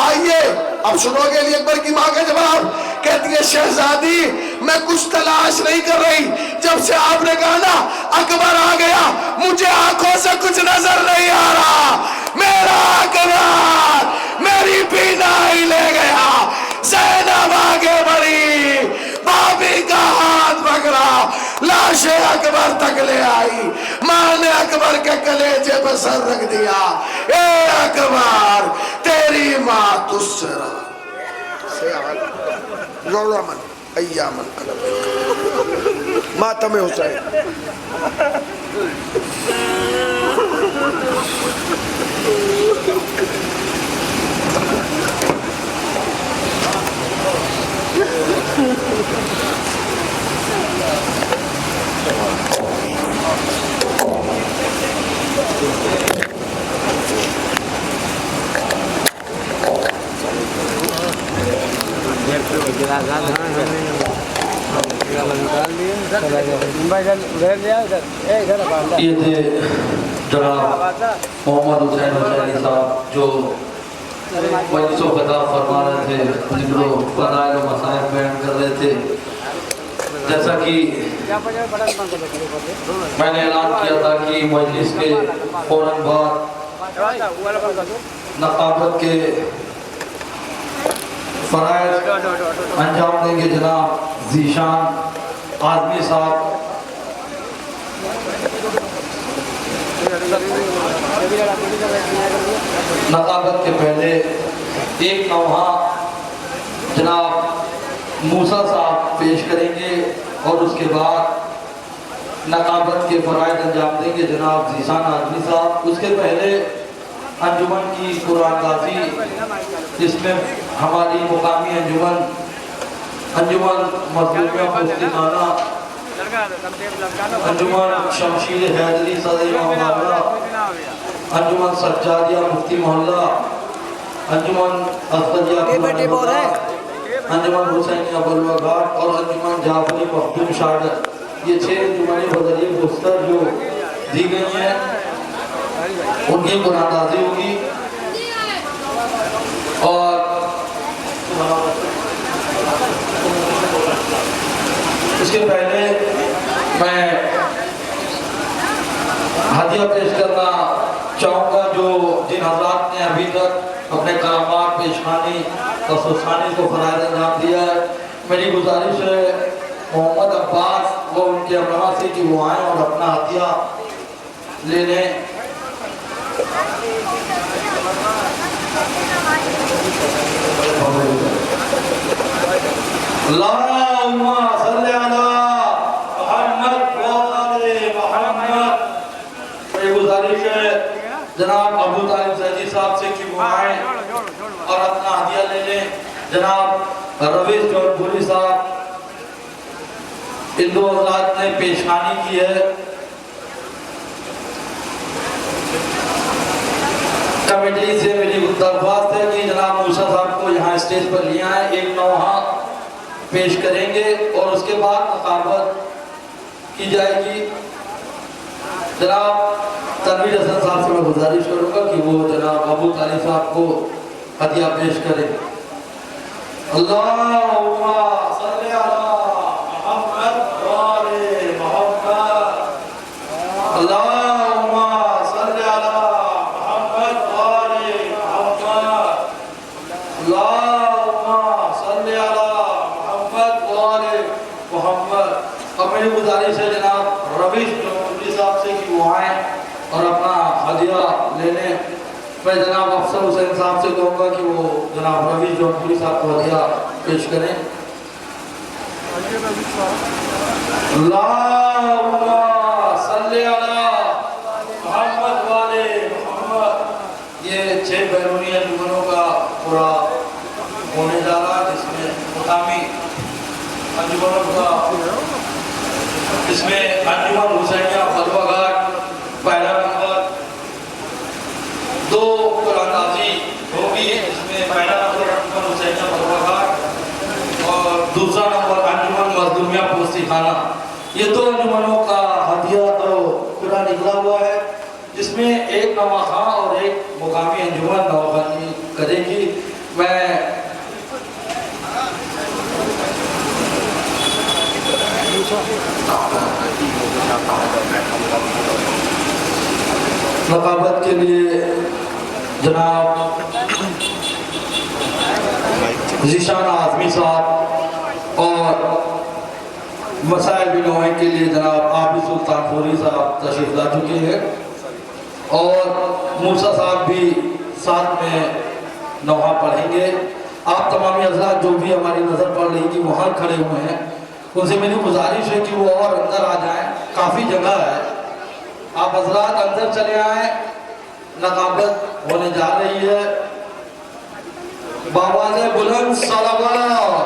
آئیے۔ اب سنو گے علی اکبر کی ماں کا جواب، کہتی ہے شہزادی میں کچھ تلاش نہیں کر رہی، جب سے آپ نے کہا نا اکبر آ گیا مجھے آنکھوں سے کچھ نظر نہیں آ رہا، میرا اکبر میری بینائی لے گیا۔ زینب آگے بڑھی، بھابی کا ہاتھ پکڑا، لاش اکبر تک لے آئی، ماں نے اکبر کے کلیجے پر سر رکھ دیا، اے اکبر تیری ماں تجھ سے سیال ضرمن ایامن قلب ماتم حسین. یہ تھے جناب محمد حسین حسینی صاحب جو مجلس و خطاب فرما رہے تھے، ذکر و فضائل و مصائب بیان کر رہے تھے. جیسا کہ میں نے اعلان کیا تھا کہ مجلس کے فوراً بعد نقابت کے فرائض انجام دیں گے جناب ذیشان اعظمی صاحب. نقابت کے پہلے ایک نوحہ جناب موسیٰ صاحب پیش کریں گے اور اس کے بعد نقابت کے فرائض انجام دیں گے جناب ذیشان اعظمی صاحب. اس کے پہلے انجمن کی قرآن دازی جس میں ہماری مقامی انجمن مظلومیہ پوستی خانہ، انجمن شمشیر حیدری صدر محلہ، انجمن سجادیہ مفتی محلہ، انجمن افضلیہ محلہ، انجمن حسینیہ بلوہ گھاٹ اور انجمن جعفری مخدوم شاہدر، یہ 6 انجمنیں بذریعہ گستر جو دی گئی ہیں ان کی قرآن دازی ہوگی. اور اس کے پہلے میں ہدیہ پیش کرنا چاہوں گا جو جن حضرات نے ابھی تک اپنے کرامات پیشخانی اور سوسانی کو فرائض انجام دیا ہے. میری گزارش ہے محمد عباس وہ ان کے امرمہ سے کہ وہ آئیں اور اپنا ہدیہ لے لیں. اللہم صلی علی محمد وآل محمد. میری گزارش ہے جناب ابو طالب سیدی صاحب سے کہ وہ آئیں اور اپنا ہدیہ لے لیں. جناب رویش جون پوری صاحب ان 2 حضرات نے پیشخانی کی ہے. کمیٹی سے میری درخواست ہے کہ جناب موسیٰ صاحب کو یہاں اسٹیج پر لیا ہے، ایک نوحہ پیش کریں گے اور اس کے بعد نقابت کی جائے گی. جناب تنویر حسن صاحب سے میں گزارش کروں گا کہ وہ جناب ابو طالب صاحب کو ہدیہ پیش کریں. اللہم صلی علی محمد وآل محمد. اللہم صلی علی محمد وآل محمد. اللہم صلی علی محمد وآل محمد. اور میری گزارش ہے جناب رویش جون صاحب سے کہ وہ آئیں اور اپنا ہدیہ لے لیں. میں جناب افسر حسین صاحب سے کہوں گا کہ وہ جناب رویش جون پوری صاحب کو ہدیہ پیش کریں. اللہم صلی علی محمد وآل محمد. یہ 6 بیرونی انجمنوں کا پورا ہونے جا رہا ہے جس میں مقامی انجمنوں کا اس میں انجمن حسینیہ بلوہ گھاٹ پہلا نمبر 2 قرآن دازی ہوگی جس میں پہلا نمبر انجمن حسینیہ بلوہ گھاٹ اور دوسرا نمبر انجمن مظلومیہ پوستی خانہ. یہ 2 انجمنوں کا ہدیہ تو پورا نکلا ہوا ہے جس میں ایک نواخواں اور ایک مقامی انجمن نواخوانی کرے گی. میں نقابت کے لیے جناب ذیشان اعظمی صاحب اور مسائل بنوائے کے لیے جناب عابد سلطان پوری صاحب تشریف لا چکے ہیں اور موسیٰ صاحب بھی ساتھ میں نوحہ پڑھیں گے. آپ تمامی حضرات جو بھی ہماری نظر پڑ رہی کہ وہاں کھڑے ہوئے ہیں، ان سے میری گزارش ہے کہ وہ اور اندر آ جائیں، کافی جگہ ہے، آپ حضرات اندر چلے آئیں، نقابت ہونے جا رہی ہے، بآواز بلند صلوات